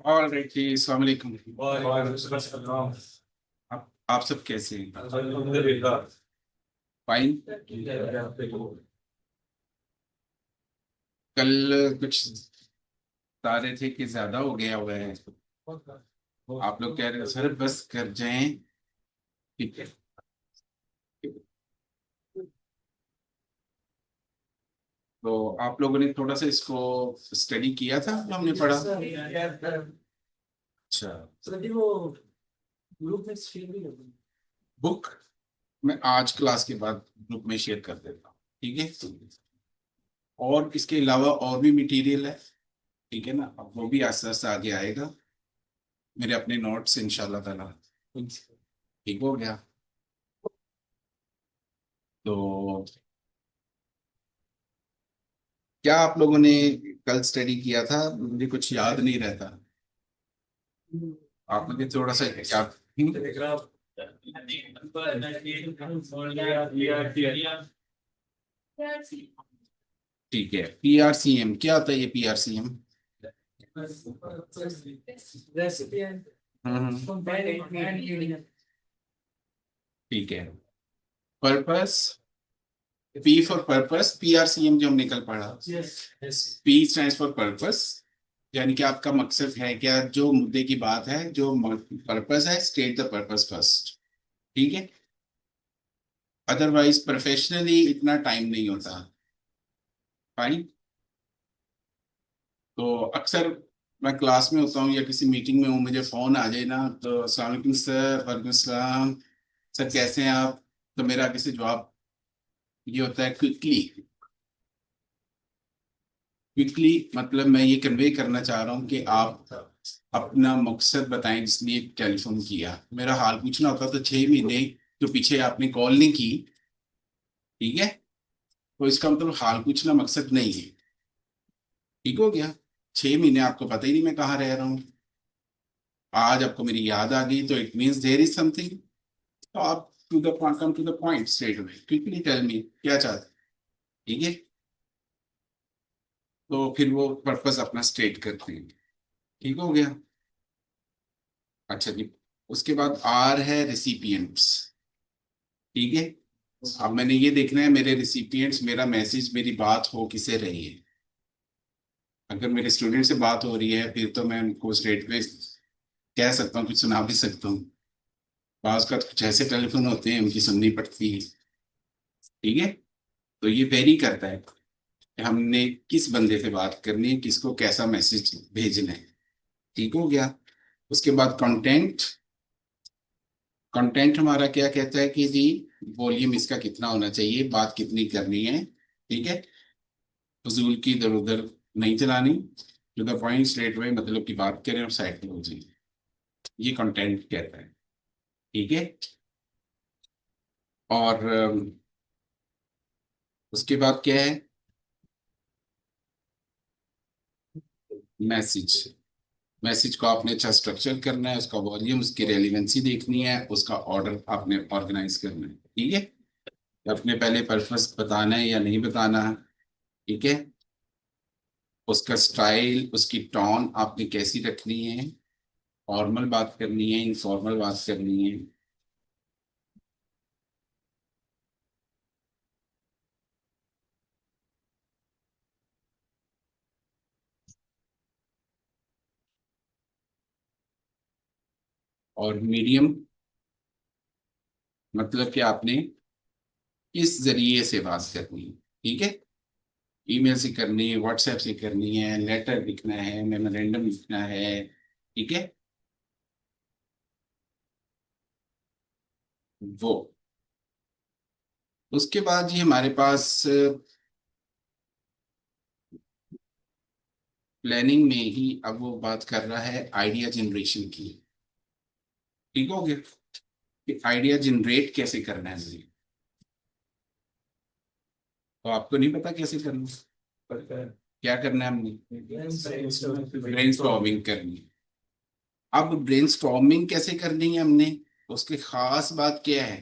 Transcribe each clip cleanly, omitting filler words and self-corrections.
और जी अस्सलाम वालेकुम। आप सब कैसे हैं? फाइन। कल कुछ तारे थे कि ज्यादा हो गया हुआ है। आप लोग कह रहे हो सर बस कर जाएं। ठीक है। तो आप लोगों ने थोड़ा सा इसको स्टडी किया था जो हमने पढ़ा? अच्छा। बुक मैं आज क्लास के बाद ग्रुप में शेयर कर देता हूँ, ठीक है। और इसके अलावा और भी मटेरियल है, ठीक है ना। अब वो भी आस्ते आस्ते आगे आएगा, मेरे अपने नोट्स इंशाल्लाह ताला। ठीक हो गया। तो क्या आप लोगों ने कल स्टडी किया था? मुझे कुछ याद नहीं रहता। आप मुझे थोड़ा सा याद। ठीक है। पीआरसीएम क्या होता है? ये पीआरसीएम। ठीक है। पर्पस, पी फॉर पर्पस, पीआरसीएम जो हमने कल पढ़ा। पी स्टैंड्स फॉर पर्पस, यानी कि आपका मकसद है क्या, जो मुद्दे की बात है, जो पर्पस है, स्टेट द पर्पस फर्स्ट। ठीक है। अदरवाइज प्रोफेशनली इतना टाइम नहीं होता। फाइन। तो अक्सर मैं क्लास में होता हूँ या किसी मीटिंग में हूँ, मुझे फोन आ जाए ना, तो अस्सलाम वालेकुम सर, वालेकुम सलाम सर, कैसे हैं आप? तो मेरा किसी जवाब ये होता है क्विकली। क्विकली मतलब मैं ये कन्वे करना चाह रहा हूँ कि आप अपना मकसद बताएं जिसलिए टेलीफोन किया। मेरा हाल पूछना होता तो 6 महीने जो पीछे आपने कॉल नहीं की, ठीक है, तो इसका मतलब हाल पूछना मकसद नहीं है। ठीक हो गया। 6 महीने आपको पता ही नहीं मैं कहाँ रह रहा हूँ। आज आपको मेरी याद आ गई तो it means there is something. तो आप to the point, come to the point straight away, quickly tell me क्या चाहते हैं। ठीक है। तो फिर वो पर्पस अपना स्टेट करते हैं। ठीक हो गया। अच्छा जी। उसके बाद आर है रिसिपिएंट्स। ठीक है। अब मैंने ये देखना है मेरे रिसिपिएंट्स, मेरा मैसेज, मेरी बात हो किसे रही है। अगर मेरे स्टूडेंट से बात हो रही है फिर तो मैं उनको स्ट्रेट पे कह सकता हूँ, कुछ सुना भी सकता हूँ। बाज का कुछ ऐसे टेलीफोन होते हैं उनकी सुननी पड़ती है। ठीक है। तो ये वेरी करता है कि हमने किस बंदे से बात करनी है, किसको कैसा मैसेज भेजना है। ठीक हो गया। उसके बाद कंटेंट। कंटेंट हमारा क्या कहता है कि जी वॉल्यूम इसका कितना होना चाहिए, बात कितनी करनी है। ठीक है। फजूल की इधर उधर नहीं चलानी, to the point straight way, मतलब की बात करें और साइड पे हो जाए। ये कंटेंट कहता है। ठीक है। और उसके बाद क्या है? मैसेज। मैसेज को आपने अच्छा स्ट्रक्चर करना है, उसका वॉल्यूम, उसकी रेलिवेंसी देखनी है, उसका ऑर्डर आपने ऑर्गेनाइज करना है। ठीक है। अपने पहले पर्पस बताना है या नहीं बताना है। ठीक है। उसका स्टाइल, उसकी टोन आपने कैसी रखनी है, फॉर्मल बात करनी है, इनफॉर्मल बात करनी है। और मीडियम मतलब कि आपने किस जरिए से बात करनी है। ठीक है। ईमेल से करनी है, व्हाट्सएप से करनी है, लेटर लिखना है, मेमोरेंडम लिखना है। ठीक है। वो उसके बाद ये हमारे पास प्लानिंग में ही अब वो बात कर रहा है आइडिया जनरेशन की। ठीक हो गया कि आइडिया जनरेट कैसे करना है मुझे। तो आपको नहीं पता कैसे करना है? क्या करना है हमने? ब्रेनस्टॉर्मिंग करनी है। अब ब्रेनस्टॉर्मिंग कैसे करनी है हमने, उसकी खास बात क्या है?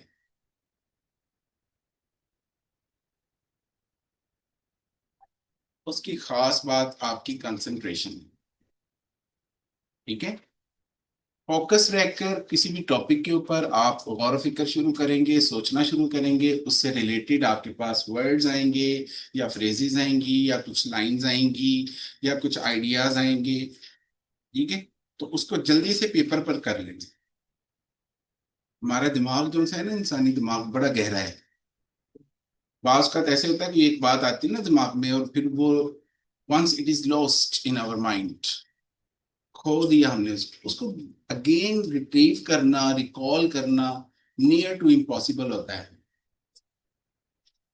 उसकी खास बात आपकी कंसंट्रेशन। ठीक है, फोकस रहकर किसी भी टॉपिक के ऊपर आप गौर फिक्र शुरू करेंगे, सोचना शुरू करेंगे, उससे रिलेटेड आपके पास वर्ड्स आएंगे या फ्रेजेस आएंगी या कुछ लाइंस आएंगी या कुछ आइडियाज आएंगे। ठीक है, तो उसको जल्दी से पेपर पर कर लेंगे। हमारा दिमाग जो है ना, इंसानी दिमाग बड़ा गहरा है। बाज का ऐसे होता है कि एक बात आती है ना दिमाग में, और फिर वो once it is lost in our mind, खो दिया हमने उसको अगेन रिट्रीव करना, रिकॉल करना नियर टू इम्पॉसिबल होता है।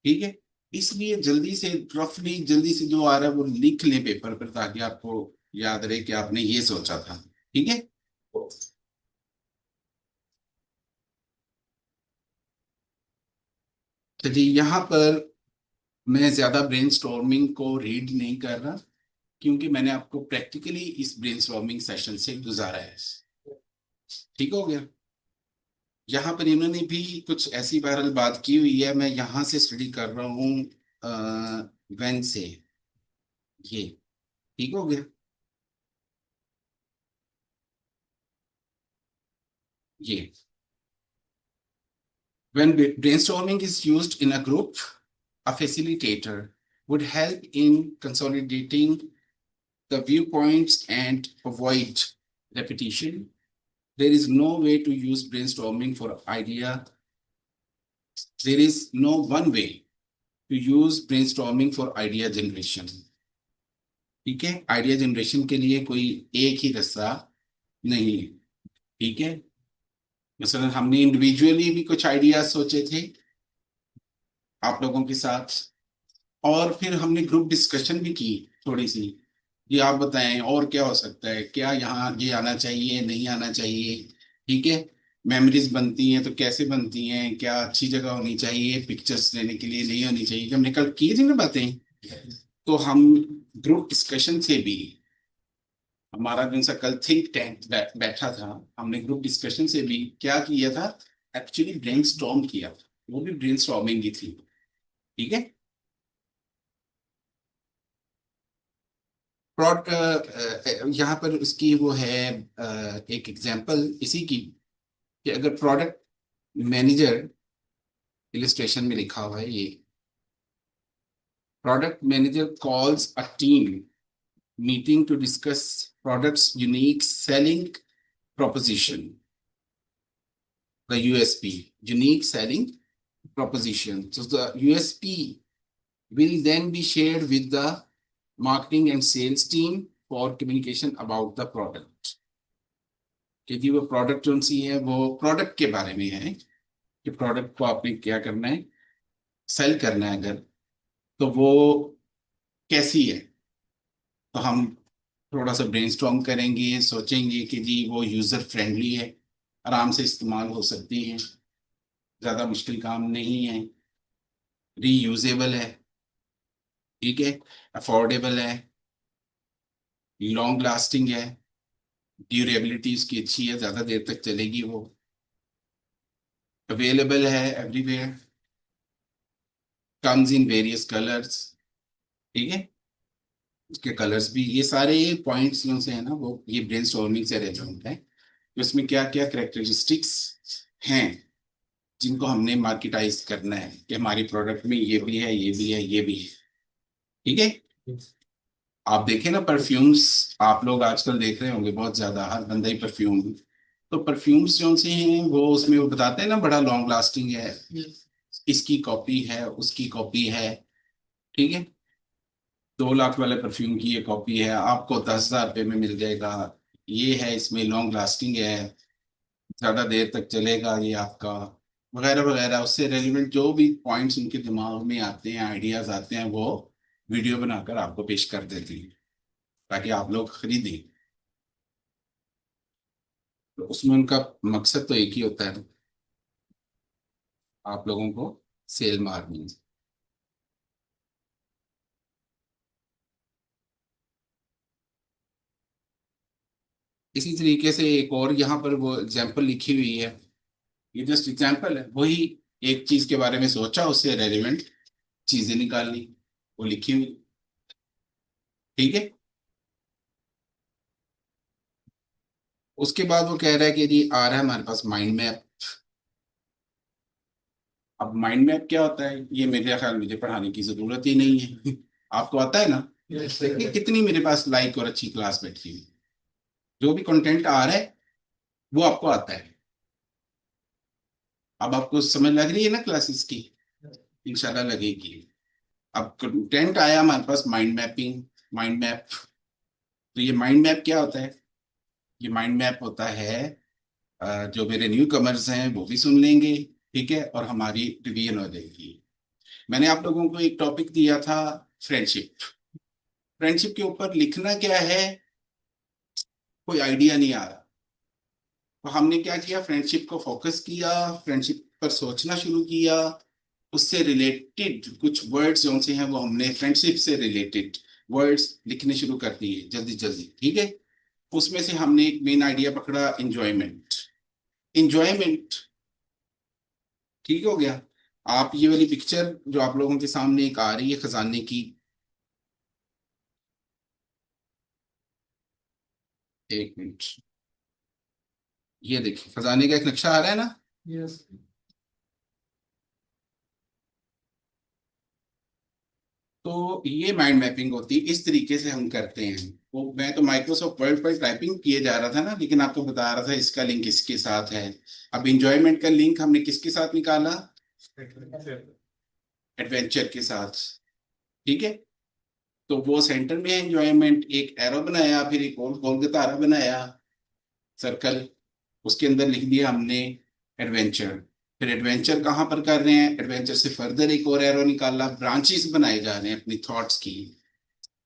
ठीक है, इसलिए जल्दी से रफली जल्दी से जो आ रहा है वो लिख लें पेपर पर, ताकि आपको याद रहे कि आपने ये सोचा था। ठीक है, चलिए यहाँ पर मैं ज्यादा ब्रेनस्टॉर्मिंग को रीड नहीं कर रहा, क्योंकि मैंने आपको प्रैक्टिकली इस ब्रेनस्टॉर्मिंग सेशन से गुजारा है। ठीक हो गया। यहाँ पर इन्होंने भी कुछ ऐसी बहरहाल बात की हुई है, मैं यहाँ से स्टडी कर रहा हूँ वेन से। ये ठीक हो गया। ये when brainstorming is used in a group, a facilitator would help in consolidating the viewpoints and avoid repetition. There is no way to use brainstorming for idea. There is no one way to use brainstorming for idea generation. ठीक है, idea generation के लिए कोई एक ही रास्ता नहीं है। ठीक है, मसलन हमने इंडिविजुअली भी कुछ आइडियाज सोचे थे आप लोगों के साथ, और फिर हमने ग्रुप डिस्कशन भी की थोड़ी सी। ये आप बताएं और क्या हो सकता है, क्या यहाँ ये आना चाहिए, नहीं आना चाहिए। ठीक है, मेमोरीज बनती हैं तो कैसे बनती हैं, क्या अच्छी जगह होनी चाहिए पिक्चर्स लेने के लिए, नहीं होनी चाहिए, हमने कल की थी ना बातें। तो हम ग्रुप डिस्कशन से भी, हमारा जो सा कल थिंक टैंक बैठा था, हमने ग्रुप डिस्कशन से भी क्या किया था, एक्चुअली ब्रेनस्टॉर्म किया था। वो भी ब्रेनस्टॉर्मिंग ही थी। ठीक है, प्रोड यहाँ पर उसकी वो है एक एग्जांपल इसी की, कि अगर प्रोडक्ट मैनेजर, इलिस्ट्रेशन में लिखा हुआ है ये, product manager calls a team meeting to discuss products unique selling proposition, the USP, unique selling proposition. So the USP will then be shared with the marketing and sales team for communication about the product. क्योंकि वो product जो सी है वो product के बारे में है, कि प्रोडक्ट को आपने क्या करना है, सेल करना है अगर, तो वो कैसी है। तो हम थोड़ा सा ब्रेनस्टॉर्म करेंगे, सोचेंगे कि जी वो यूजर फ्रेंडली है, आराम से इस्तेमाल हो सकती है, ज्यादा मुश्किल काम नहीं है, रीयूजेबल है। ठीक है, अफोर्डेबल है, लॉन्ग लास्टिंग है, ड्यूरेबिलिटी उसकी अच्छी है, ज्यादा देर तक चलेगी वो, अवेलेबल है everywhere, comes in various colours. ठीक है, उसके कलर्स भी, ये सारे पॉइंट्स जो से है ना, वो ये ब्रेनस्टॉर्मिंग से रेलेवेंट है कि उसमें क्या क्या करेक्टरिस्टिक्स हैं जिनको हमने मार्केटाइज करना है, कि हमारी प्रोडक्ट में ये भी है, ये भी है, ये भी है। ठीक है, आप देखें ना परफ्यूम्स, आप लोग आजकल देख रहे होंगे बहुत ज्यादा, हर बंदा ही परफ्यूम। तो परफ्यूम्स जो से हैं वो उसमें वो बताते हैं ना बड़ा लॉन्ग लास्टिंग है, इसकी कॉपी है, उसकी कॉपी है। ठीक है, 2 लाख वाले परफ्यूम की ये कॉपी है, आपको 10,000 रुपये में मिल जाएगा, ये है, इसमें लॉन्ग लास्टिंग है, ज्यादा देर तक चलेगा ये आपका, वगैरह वगैरह। उससे रेलिवेंट जो भी पॉइंट्स उनके दिमाग में आते हैं, आइडियाज आते हैं, वो वीडियो बनाकर आपको पेश कर देते हैं ताकि आप लोग खरीदें। तो उसमें उनका मकसद तो एक ही होता है, आप लोगों को सेल मारनी। इसी तरीके से एक और यहाँ पर वो एग्जाम्पल लिखी हुई है, ये जस्ट एग्जाम्पल है, वही एक चीज के बारे में सोचा, उससे रेलिवेंट चीजें निकालनी, वो लिखी हुई। ठीक है। उसके बाद वो कह रहा है कि जी आ रहा है हमारे पास माइंड मैप। अब माइंड मैप क्या होता है, ये मेरे ख्याल मुझे पढ़ाने की जरूरत ही नहीं है। आपको आता है ना। देखिए कितनी मेरे पास लाइक और अच्छी क्लास बैठी हुई, जो भी कंटेंट आ रहा है वो आपको आता है। अब आपको समझ लग रही है ना क्लासेस की, इंशाल्लाह लगेगी। अब कंटेंट आया हमारे पास माइंड मैपिंग, माइंड मैप। तो ये माइंड मैप क्या होता है, ये माइंड मैप होता है जो मेरे न्यू कमर्स हैं वो भी सुन लेंगे, ठीक है, और हमारी रिवीजन हो जाएगी। मैंने आप लोगों को एक टॉपिक दिया था, फ्रेंडशिप। फ्रेंडशिप के ऊपर लिखना क्या है, कोई आइडिया नहीं आ रहा। तो हमने क्या किया, फ्रेंडशिप को फोकस किया, फ्रेंडशिप पर सोचना शुरू किया। उससे रिलेटेड कुछ वर्ड्स जो से हैं वो हमने फ्रेंडशिप से रिलेटेड वर्ड्स लिखने शुरू कर दिए जल्दी जल्दी, ठीक है। उसमें से हमने एक मेन आइडिया पकड़ा, इंजॉयमेंट। इंजॉयमेंट ठीक हो गया। आप ये वाली पिक्चर जो आप लोगों के सामने एक आ रही है खजाने की, एक मिनट, ये देखिए खजाने का एक नक्शा आ रहा है ना। यस। तो ये माइंड मैपिंग होती है, इस तरीके से हम करते हैं। वो मैं तो माइक्रोसॉफ्ट वर्ड पर टाइपिंग किए जा रहा था ना, लेकिन आपको बता रहा था इसका लिंक इसके साथ है। अब इंजॉयमेंट का लिंक हमने किसके साथ निकाला, एडवेंचर के साथ, ठीक है। तो वो सेंटर में है एंजॉयमेंट, एक एरो बनाया, फिर एक और गोल का तारा बनाया, सर्कल। उसके अंदर लिख दिया हमने एडवेंचर। फिर एडवेंचर कहाँ पर कर रहे हैं, एडवेंचर से फर्दर एक और एरो निकाला, ब्रांचेस बनाए जा रहे हैं अपनी थॉट्स की,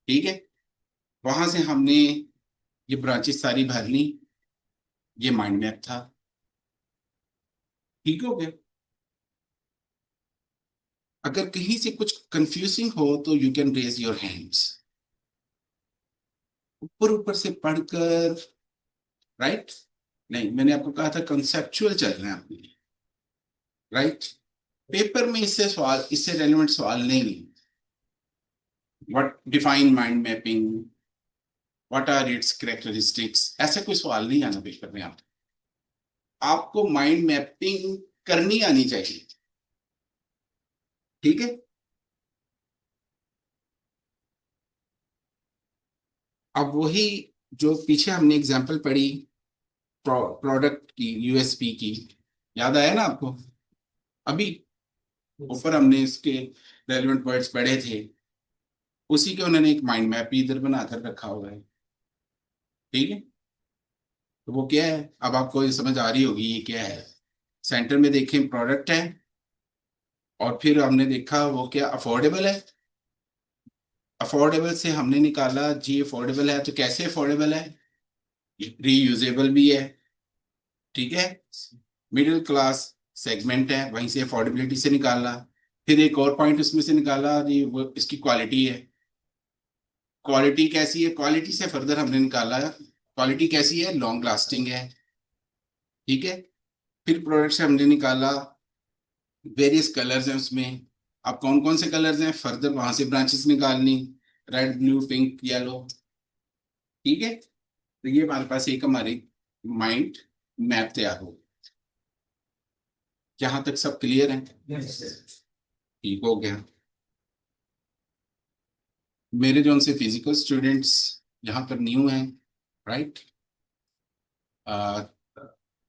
ठीक है। वहां से हमने ये ब्रांचेस सारी भर ली। ये माइंड मैप था, ठीक हो गया। अगर कहीं से कुछ कंफ्यूजिंग हो तो you can raise your hands, ऊपर ऊपर से पढ़कर, राइट। नहीं, मैंने आपको कहा था कंसेप्चुअल चल रहे हैं आपके, राइट। पेपर में इससे सवाल, इससे रेलिवेंट सवाल नहीं है। What define mind mapping, what are its characteristics, ऐसा कोई सवाल नहीं आना पेपर में। आपको माइंड मैपिंग करनी आनी चाहिए, ठीक है। अब वही जो पीछे हमने एग्जांपल पढ़ी प्रोडक्ट की, यूएसपी की, याद आया ना आपको अभी। ऊपर हमने इसके रेलेवेंट वर्ड्स पढ़े थे, उसी के उन्होंने एक माइंड मैप भी इधर बनाकर रखा हुआ है, ठीक है। तो वो क्या है, अब आपको ये समझ आ रही होगी ये क्या है। सेंटर में देखें प्रोडक्ट है, और फिर हमने देखा वो क्या अफोर्डेबल है। अफोर्डेबल से हमने निकाला जी अफोर्डेबल है, तो कैसे अफोर्डेबल है, रीयूजेबल भी है, ठीक है। मिडिल क्लास सेगमेंट है, वहीं से अफोर्डेबिलिटी से निकाला। फिर एक और पॉइंट उसमें से निकाला जी वो इसकी क्वालिटी है। क्वालिटी कैसी है, क्वालिटी से फर्दर हमने निकाला क्वालिटी कैसी है, लॉन्ग लास्टिंग है, ठीक है। फिर प्रोडक्ट से हमने निकाला वेरियस कलर्स हैं उसमें। अब कौन कौन से कलर्स हैं, फर्दर वहां से ब्रांचेस निकालनी, रेड ब्लू पिंक येलो, ठीक है। तो ये हमारे पास एक हमारी माइंड मैप तैयार हो। यहाँ तक सब क्लियर है, ठीक हो गया। मेरे जो उनसे फिजिकल स्टूडेंट्स यहाँ पर न्यू हैं, राइट।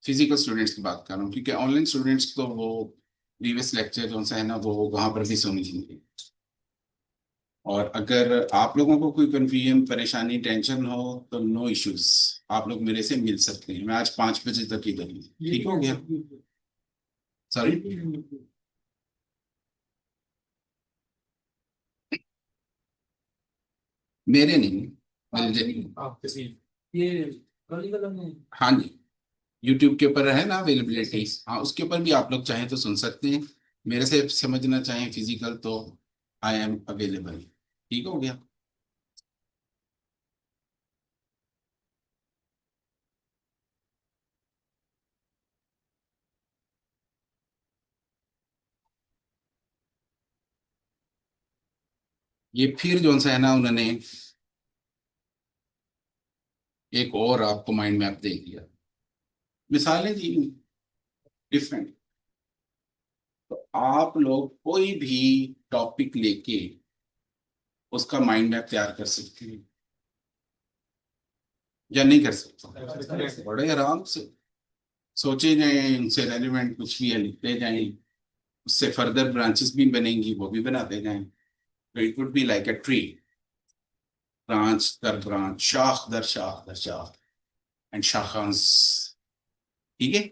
फिजिकल स्टूडेंट्स की बात कर रहा हूँ, क्योंकि ऑनलाइन स्टूडेंट्स तो वो प्रीवियस लेक्चर जो सा है ना वो वहाँ पर भी समझेंगे। और अगर आप लोगों को कोई कंफ्यूजन परेशानी टेंशन हो तो नो इश्यूज, आप लोग मेरे से मिल सकते हैं। मैं आज 5 बजे तक इधर हूँ, ठीक हो गया। सॉरी, मेरे नहीं, मिल जाएंगे। आपके भी ये काली कलम है। हाँ जी, यूट्यूब के ऊपर है ना अवेलेबिलिटी, हाँ उसके ऊपर भी आप लोग चाहें तो सुन सकते हैं। मेरे से समझना चाहें फिजिकल तो आई एम अवेलेबल, ठीक हो गया। ये फिर जो सा है ना उन्होंने एक और आपको माइंड मैप दे दिया, मिसालें दी डिफरेंट। तो आप लोग कोई भी टॉपिक लेके उसका माइंड मैप तैयार कर सकते हैं या नहीं कर सकते? बड़े आराम से सोचे जाएं, उनसे रेलिवेंट कुछ भी है लिखते जाएं, उससे फर्दर ब्रांचेस भी बनेंगी वो भी बनाते जाएं। तो it would be like a tree, branch दर ब्रांच, शाख दर शाख दर शाख, एंड शाखांस। ठीक है।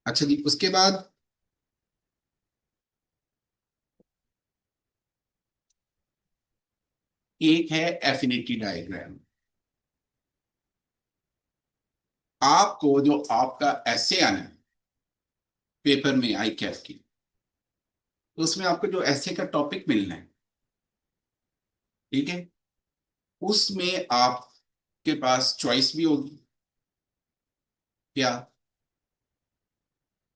अच्छा जी, उसके बाद एक है एफिनिटी डायग्राम। आपको जो आपका ऐसे आना है पेपर में आई कैप की, तो उसमें आपको जो ऐसे का टॉपिक मिलना है, ठीक है, उसमें आपके पास चॉइस भी होगी क्या,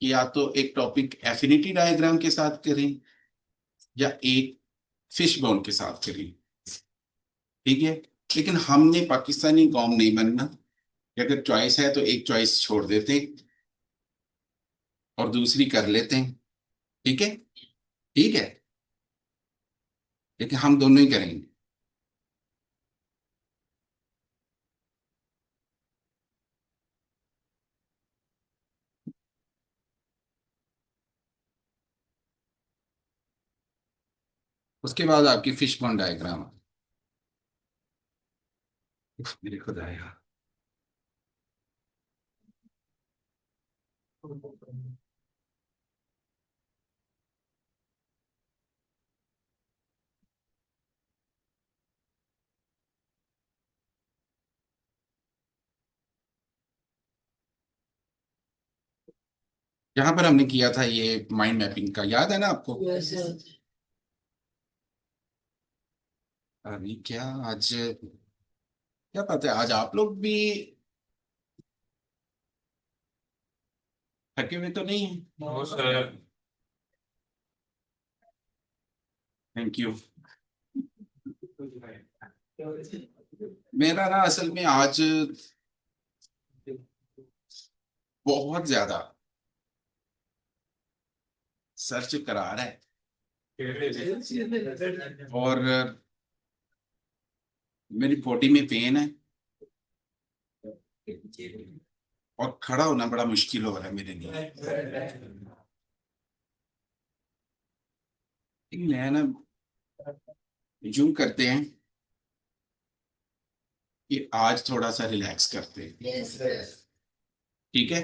कि या तो एक टॉपिक एफिनिटी डायग्राम के साथ करें या एक फिश बोन के साथ करें। ठीक है। लेकिन हमने पाकिस्तानी कौम नहीं बनना कि अगर चॉइस है तो एक चॉइस छोड़ देते हैं और दूसरी कर लेते हैं। ठीक है। ठीक है। लेकिन हम दोनों ही करेंगे। उसके बाद आपकी फिश बोन डायग्राम। मेरे खुदाया, यहाँ पर हमने किया था ये माइंड मैपिंग का, याद है ना आपको? अभी क्या आज, क्या पता है आज आप लोग भी थके हुए तो नहीं है? No sir. Thank you. मेरा ना असल में आज बहुत ज्यादा सर्च करा रहा है, और मेरी बॉडी में पेन है और खड़ा होना बड़ा मुश्किल हो रहा है मेरे लिए। मैं ना यूं करते हैं कि आज थोड़ा सा रिलैक्स करते हैं। ठीक है।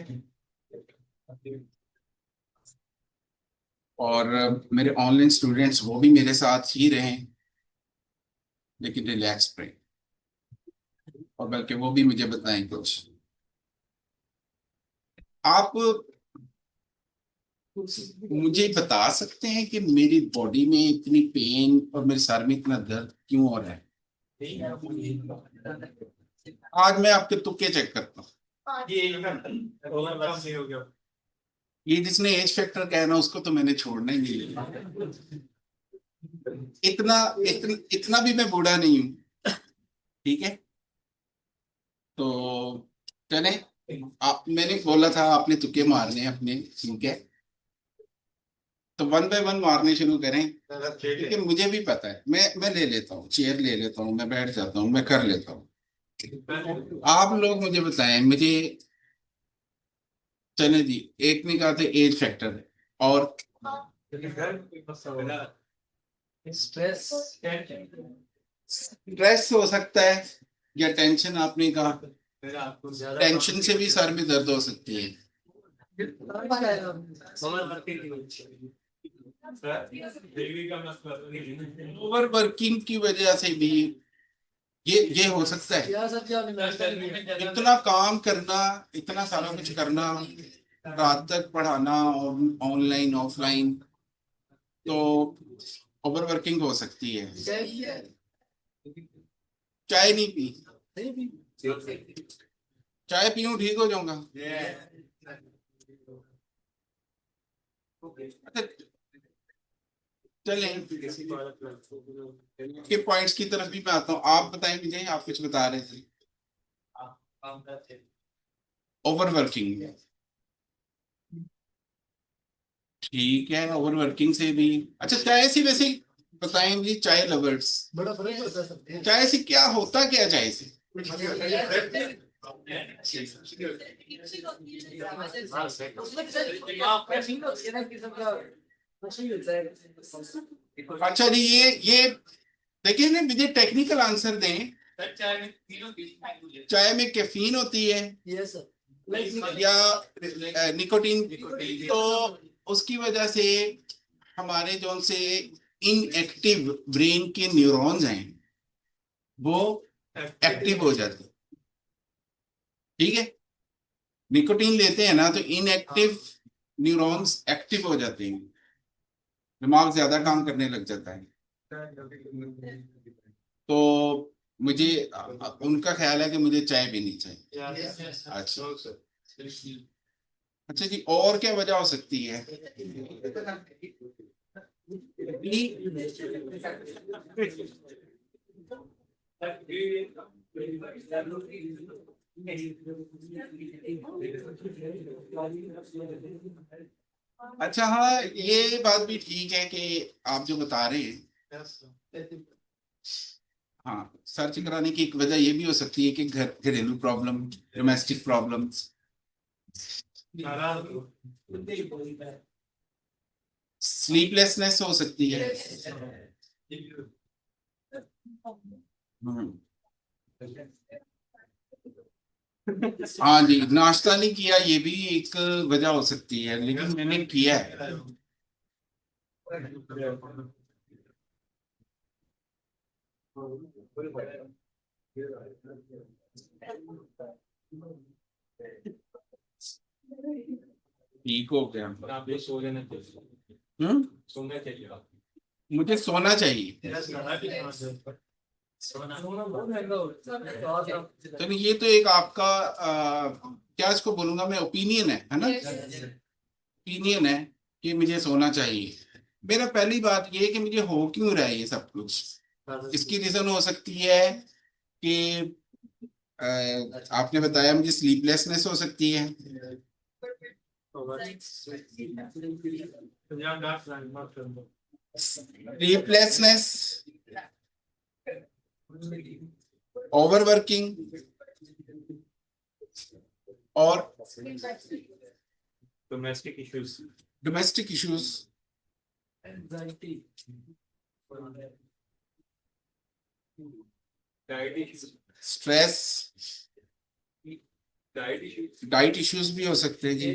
और मेरे ऑनलाइन स्टूडेंट्स वो भी मेरे साथ ही रहें, लेकिन रिलैक्स रहें, और बल्कि वो भी मुझे बताएं कुछ। आप मुझे बता सकते हैं कि मेरी बॉडी में इतनी पेन और मेरे सर में इतना दर्द क्यों हो रहा है? आज मैं आपके तुक्के चेक करता हूँ। ये जिसने एज फैक्टर कहा है ना, उसको तो मैंने छोड़ना ही नहीं है। इतना भी मैं बूढ़ा नहीं हूँ। ठीक है। तो चले, आप, मैंने बोला था आपने तुक्के मारने हैं अपने, ठीक है, तो वन बाय वन मारने शुरू करें, क्योंकि मुझे भी पता है, मैं ले लेता हूँ, चेयर ले लेता हूँ, मैं बैठ जाता हूँ, मैं कर लेता हूँ। आप लोग मुझे बताएं मुझे। चले जी, एक ने कहा था एज फैक्टर है, और स्ट्रेस। स्ट्रेस हो सकता है, या टेंशन, आपने कहा आपको ज्यादा टेंशन से भी सर में दर्द हो सकती है। ओवर वर्किंग की वजह से भी ये हो सकता है। इतना काम करना, इतना सारा कुछ करना, रात तक पढ़ाना, और ऑनलाइन ऑफलाइन, तो ओवर वर्किंग हो सकती है। चाय नहीं पी? चाय पीऊं ठीक हो जाऊंगा? अच्छा, चलें के पॉइंट्स की तरफ भी मैं आता हूँ। आप बताएं विजय, आप कुछ बता रहे थे। ओवरवर्किंग, ठीक है, ओवरवर्किंग से भी। अच्छा, चाय से वैसे बताएं जी, चाय लवर्स, बड़ा फर्क होता है चाय से क्या होता, क्या चाय से? अच्छा जी, ये देखिए ना विजय, टेक्निकल आंसर दें। चाय में कैफीन होती है यस या निकोटीन, तो उसकी वजह से हमारे जो से इनएक्टिव ब्रेन के न्यूरॉन्स हैं वो एक्टिव हो जाते हैं। ठीक है, निकोटीन लेते हैं ना तो इनएक्टिव न्यूरॉन्स एक्टिव हो जाते हैं, दिमाग ज्यादा काम करने लग जाता है। तो मुझे उनका ख्याल है कि मुझे चाय पीनी चाहिए। अच्छा, अच्छा जी, और क्या वजह हो सकती है? अच्छा हाँ, ये बात भी ठीक है कि आप जो बता रहे हैं, हाँ, सर्च कराने की एक वजह ये भी हो सकती है कि घरेलू प्रॉब्लम, डोमेस्टिक प्रॉब्लम्स, स्लीपलेसनेस हो सकती है। हम्म, हाँ जी, नाश्ता नहीं किया ये भी एक वजह हो सकती है, लेकिन मैंने किया है। ठीक हो गया। आप ये सो जाना चाहिए, हम्म, सोना चाहिए आप। मुझे सोना चाहिए। सोना बहुत महंगा होता है। तो नहीं, ये तो एक आपका क्या इसको बोलूंगा मैं, ओपिनियन है ना? ओपिनियन है कि मुझे सोना चाहिए। मेरा पहली बात ये है कि मुझे हो क्यों रहा है ये सब कुछ। इसकी रीजन हो सकती है कि अ, आपने बताया मुझे स्लीपलेसनेस हो सकती है, स्लीपलेसनेस, ओवरवर्किंग और domestic issues, domestic issues, anxiety, diet issues, stress, diet issues, diet issues भी हो सकते हैं जी।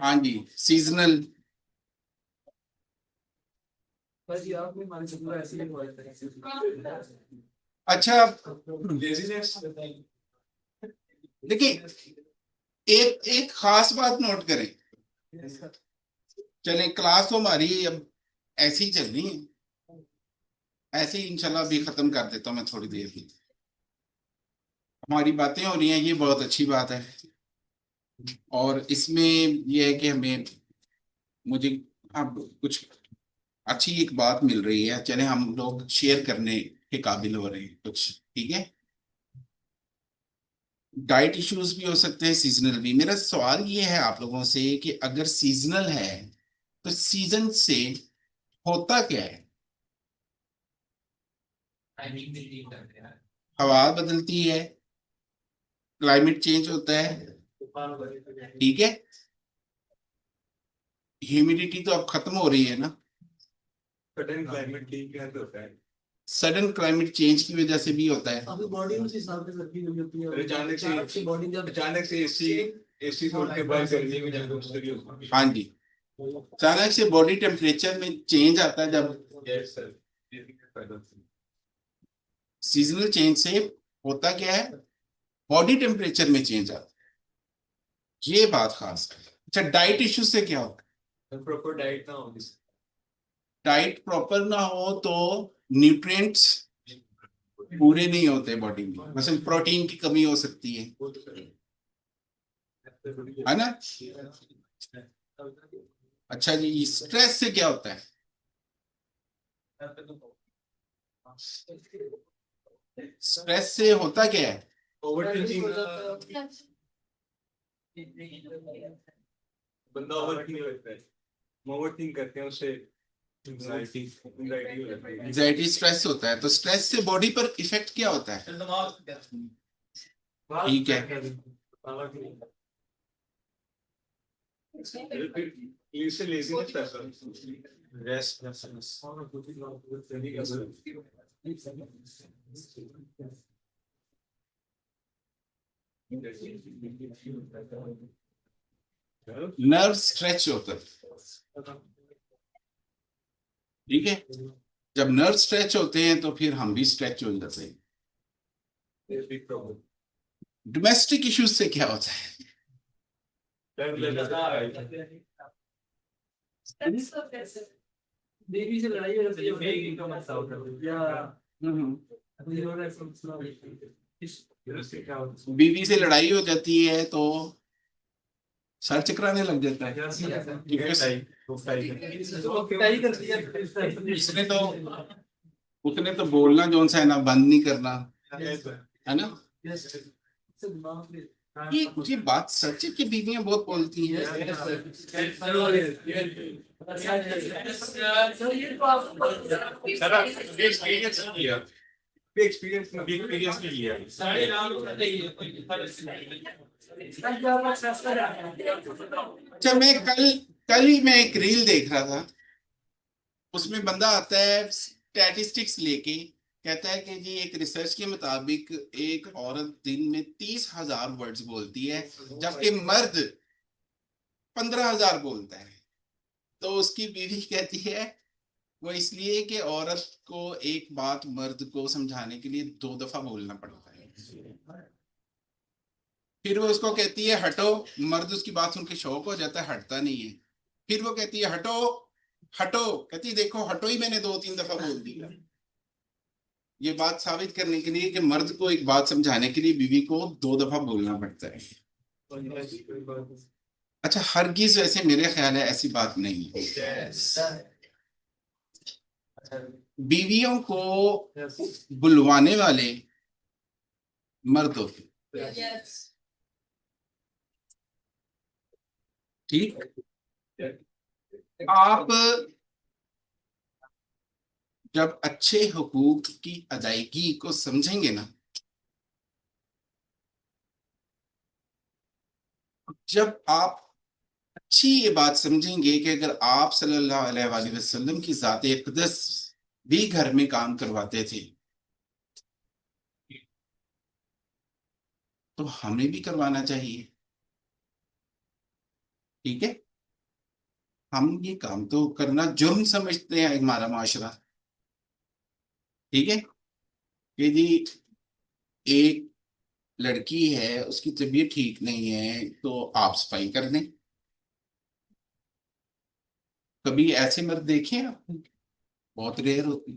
हाँ जी, सीजनल। अच्छा, देखिए, एक एक खास बात नोट करें। चले, क्लास तो हमारी अब ऐसी ही चल रही है, ऐसे ही इंशाल्लाह भी खत्म कर देता हूँ मैं थोड़ी देर में। हमारी बातें हो रही हैं, ये बहुत अच्छी बात है। और इसमें यह है कि हमें, मुझे अब कुछ अच्छी एक बात मिल रही है, चले हम लोग शेयर करने के काबिल हो रहे हैं कुछ। ठीक है, डाइट इश्यूज भी हो सकते हैं, सीजनल भी। मेरा सवाल ये है आप लोगों से कि अगर सीजनल है तो सीजन से होता क्या है? हवा बदलती है, क्लाइमेट चेंज होता है, ठीक है, ह्यूमिडिटी तो अब खत्म हो रही है ना, सडन क्लाइमेट चेंज कैसे होता है? सडन क्लाइमेट चेंज की वजह से भी होता है। अभी बॉडी उस हिसाब से सर्दी हुई होती है, अचानक से एसी एसी छोड़ के बाहर गर्मी में जाकर उस तरीके होता है। हाँ जी, अचानक से बॉडी टेम्परेचर में चेंज आता है जब यस सर, ये भी फायदा होता है। सीजनल चेंज से होता क्या है, बॉडी टेम्परेचर में चेंज आता है, ये बात खास है। अच्छा, डाइट इश्यू से क्या होता है? प्रॉपर डाइट ना होगी, डाइट प्रॉपर ना हो तो न्यूट्रिएंट्स पूरे नहीं होते बॉडी में, मतलब प्रोटीन की कमी हो सकती है, है ना? अच्छा जी, स्ट्रेस से क्या होता है? स्ट्रेस से होता क्या है? ओवर थिंकिंग, बंदा ओवर थिंक करता है, ओवर थिंक करते हैं उससे एंजाइटी एंजाइटी हो जाती है। एंजाइटी स्ट्रेस होता है, तो स्ट्रेस से बॉडी पर इफेक्ट क्या होता है? ठीक है, इससे लेजीनेस पैसा रेस्ट नर्व स्ट्रेच होता है। ठीक है, जब नर्व स्ट्रेच होते हैं तो फिर हम भी स्ट्रेच हो जाते हैं। डोमेस्टिक इश्यूज से क्या होता है? देवी से लड़ाई हो जाती है बीवी से लड़ाई हो जाती है तो सर चकराने लग जाता है। उसने तो उसने तो बोलना जोन सा है ना, बंद नहीं करना, है ना? ये बात सच है कि बीवियां बहुत बोलती हैं। अच्छा, मैं कल कल ही मैं एक रील देख रहा था, उसमें बंदा आता है स्टैटिस्टिक्स लेके, कहता है कि जी एक रिसर्च के मुताबिक एक औरत दिन में 30,000 वर्ड्स बोलती है, जबकि मर्द 15,000 बोलता है। तो उसकी बीवी कहती है वो इसलिए कि औरत को एक बात मर्द को समझाने के लिए 2 दफा बोलना पड़ता है। फिर वो उसको कहती है हटो, मर्द उसकी बात सुन के शौक हो जाता है, हटता नहीं है। फिर वो कहती है हटो हटो, कहती है देखो हटो ही मैंने 2-3 दफा बोल दिया। ये बात साबित करने के लिए कि मर्द को एक बात समझाने के लिए बीवी को 2 दफा बोलना पड़ता है। अच्छा, हरगिज वैसे मेरे ख्याल है ऐसी बात नहीं है। बीवियों को बुलवाने वाले मर्द होते हैं। ठीक, आप जब अच्छे हुकूक की अदायगी को समझेंगे ना, जब आप अच्छी ये बात समझेंगे कि अगर आप सल्लल्लाहु अलैहि वसल्लम की ज़ात अक़दस भी घर में काम करवाते थे तो हमें भी करवाना चाहिए। ठीक है, हम ये काम तो करना जुर्म समझते हैं हमारा माशरा। ठीक है कि जी एक लड़की है, उसकी तबीयत ठीक नहीं है तो आप सफाई कर दें। कभी ऐसे मर्द देखे हैं आप? बहुत रेयर होती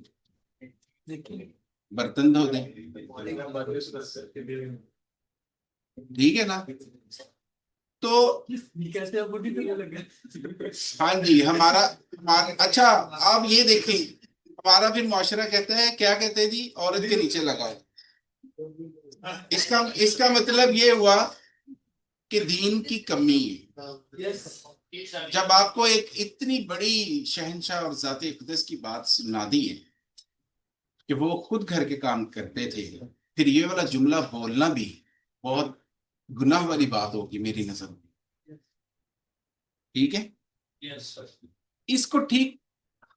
है। बर्तन धो दें, ठीक है ना? तो कैसे आप बुढ़ी करने लगे? हाँ जी, अच्छा आप ये देखें, हमारा फिर मुआशरा कहता है, क्या कहते हैं जी, औरत के नीचे लगाओ। इसका इसका मतलब ये हुआ कि दीन की कमी है। जब आपको एक इतनी बड़ी शहंशाह और ज़ात अक़दस की बात सुना दी है कि वो खुद घर के काम करते थे, फिर ये वाला जुमला बोलना भी बहुत गुनाह वाली बात होगी मेरी नजर में। ठीक है, इसको ठीक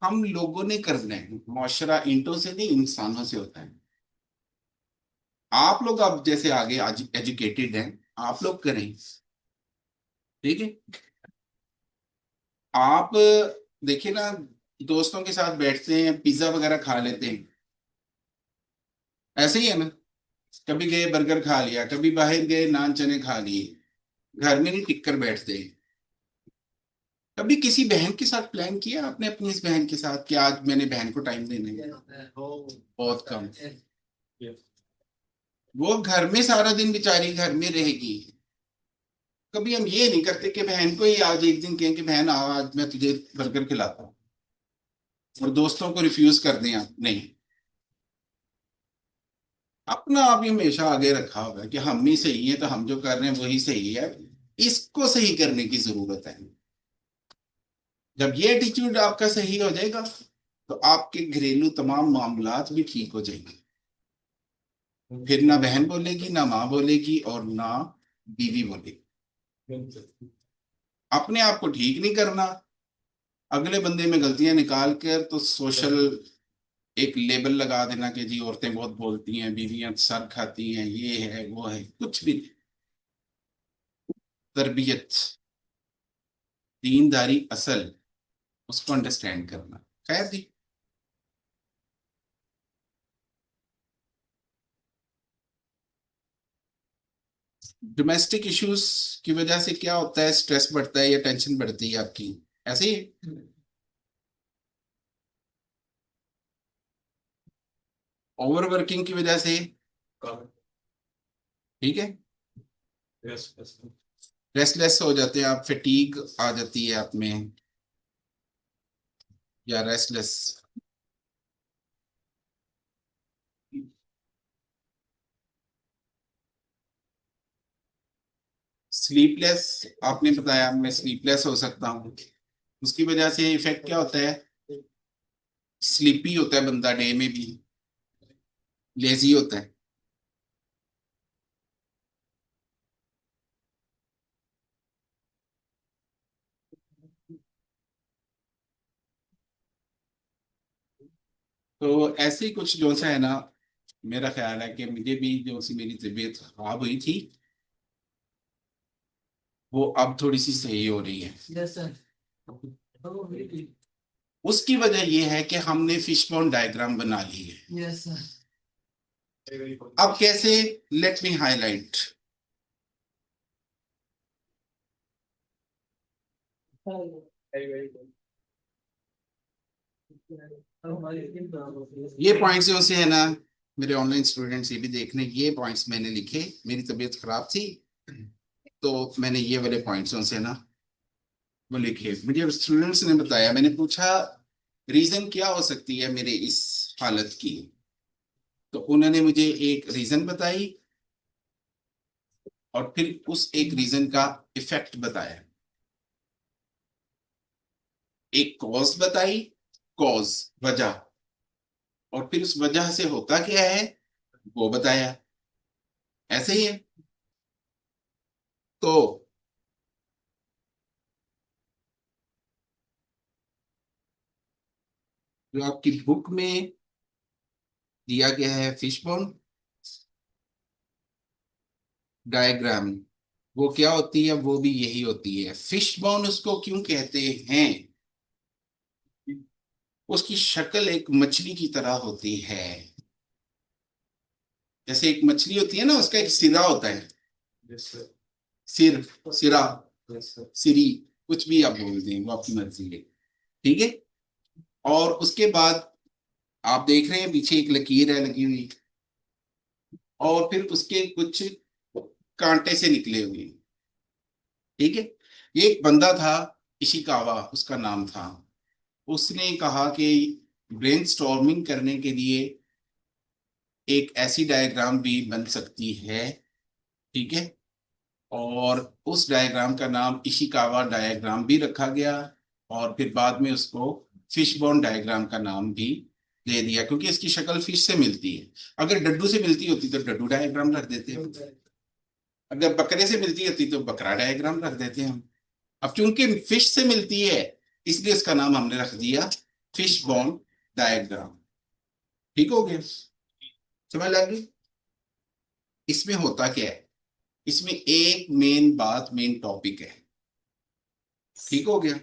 हम लोगों ने करना है। मुआशरा ईंटों से नहीं, इंसानों से होता है। आप लोग अब जैसे आगे एजुकेटेड हैं, आप लोग करें। ठीक है, आप देखिए ना, दोस्तों के साथ बैठते हैं, पिज्जा वगैरह खा लेते हैं, ऐसे ही है ना? कभी गए बर्गर खा लिया, कभी बाहर गए नान चने खा लिए, घर में नहीं टिक कर बैठते। कभी किसी बहन के साथ प्लान किया आपने, अपनी इस बहन के साथ कि आज मैंने बहन को टाइम देना है? बहुत कम। वो घर में सारा दिन बेचारी घर में रहेगी, कभी हम ये नहीं करते कि बहन को ही आज एक दिन कहें कि बहन आओ आज मैं तुझे बर्गर खिलाता हूँ, और दोस्तों को रिफ्यूज कर दें आप, नहीं। अपना आप ही हमेशा आगे रखा होगा कि हम ही सही है तो हम जो कर रहे हैं वही सही है, इसको सही करने की जरूरत है। जब ये एटीट्यूड आपका सही हो जाएगा तो आपके घरेलू तमाम मामलात भी ठीक हो जाएंगे। फिर ना बहन बोलेगी, ना माँ बोलेगी, और ना बीवी बोलेगी। अपने आप को ठीक नहीं करना, अगले बंदे में गलतियां निकाल कर तो सोशल एक लेबल लगा देना कि जी औरतें बहुत बोलती हैं, बीवियां सर खाती हैं, ये है वो है, कुछ भी नहीं। तरबियत, दीनदारी असल, उसको अंडरस्टैंड करना। खैर जी, डोमेस्टिक इश्यूज की वजह से क्या होता है, स्ट्रेस बढ़ता है या टेंशन बढ़ती है आपकी, ऐसे ही। ओवर वर्किंग की वजह से, ठीक है, रेस्टलेस हो जाते हैं आप, फटीग आ जाती है आप में, या रेस्टलेस। स्लीपलेस, आपने बताया मैं स्लीपलेस हो सकता हूँ, उसकी वजह से इफेक्ट क्या होता है, स्लीपी होता है बंदा, डे में भी लेजी होता है। तो ऐसे ही कुछ जो सा है ना, मेरा ख्याल है कि मुझे भी जो सी मेरी तबीयत खराब हुई थी वो अब थोड़ी सी सही हो रही है। Yes, sir. Oh, really? उसकी वजह यह है कि हमने फिशबोन डायग्राम बना ली है। Yes, sir. अब कैसे, लेट मी हाईलाइट। ये पॉइंट्स जो से है ना, मेरे ऑनलाइन स्टूडेंट्स ये भी देख लें, ये पॉइंट्स मैंने लिखे, मेरी तबीयत खराब थी तो मैंने ये वाले पॉइंट्स से ना वो लिखे। मुझे स्टूडेंट्स ने बताया, मैंने पूछा रीजन क्या हो सकती है मेरे इस हालत की, तो उन्होंने मुझे एक रीजन बताई और फिर उस एक रीजन का इफेक्ट बताया। एक कॉज बताई, कॉज वजह, और फिर उस वजह से होता क्या है वो बताया। ऐसे ही है। तो जो आपकी बुक में दिया गया है फिशबोन डायग्राम, वो क्या होती है, वो भी यही होती है। फिशबोन उसको क्यों कहते हैं, उसकी शक्ल एक मछली की तरह होती है। जैसे एक मछली होती है ना, उसका एक सिरा होता है, सिर, सिरा, सिरी, कुछ भी आप बोल दें, वो आपकी मर्जी है, ठीक है। और उसके बाद आप देख रहे हैं पीछे एक लकीर है लगी हुई, और फिर उसके कुछ कांटे से निकले हुए, ठीक है। ये एक बंदा था, इशिकावा उसका नाम था। उसने कहा कि ब्रेनस्टॉर्मिंग करने के लिए एक ऐसी डायग्राम भी बन सकती है, ठीक है। और उस डायग्राम का नाम इशिकावा डायग्राम भी रखा गया, और फिर बाद में उसको फिशबोन डायग्राम का नाम भी दे दिया, क्योंकि इसकी शक्ल फिश से मिलती है। अगर डड्डू से मिलती होती तो डड्डू डायग्राम रख देते हैं, अगर बकरे से मिलती होती तो बकरा डायग्राम रख देते हैं हम। अब चूंकि फिश से मिलती है इसलिए इसका नाम हमने रख दिया फिश बोन डायग्राम। ठीक हो गया, समझ लग गई। इसमें होता क्या है, इसमें एक मेन बात, मेन टॉपिक है, ठीक हो गया।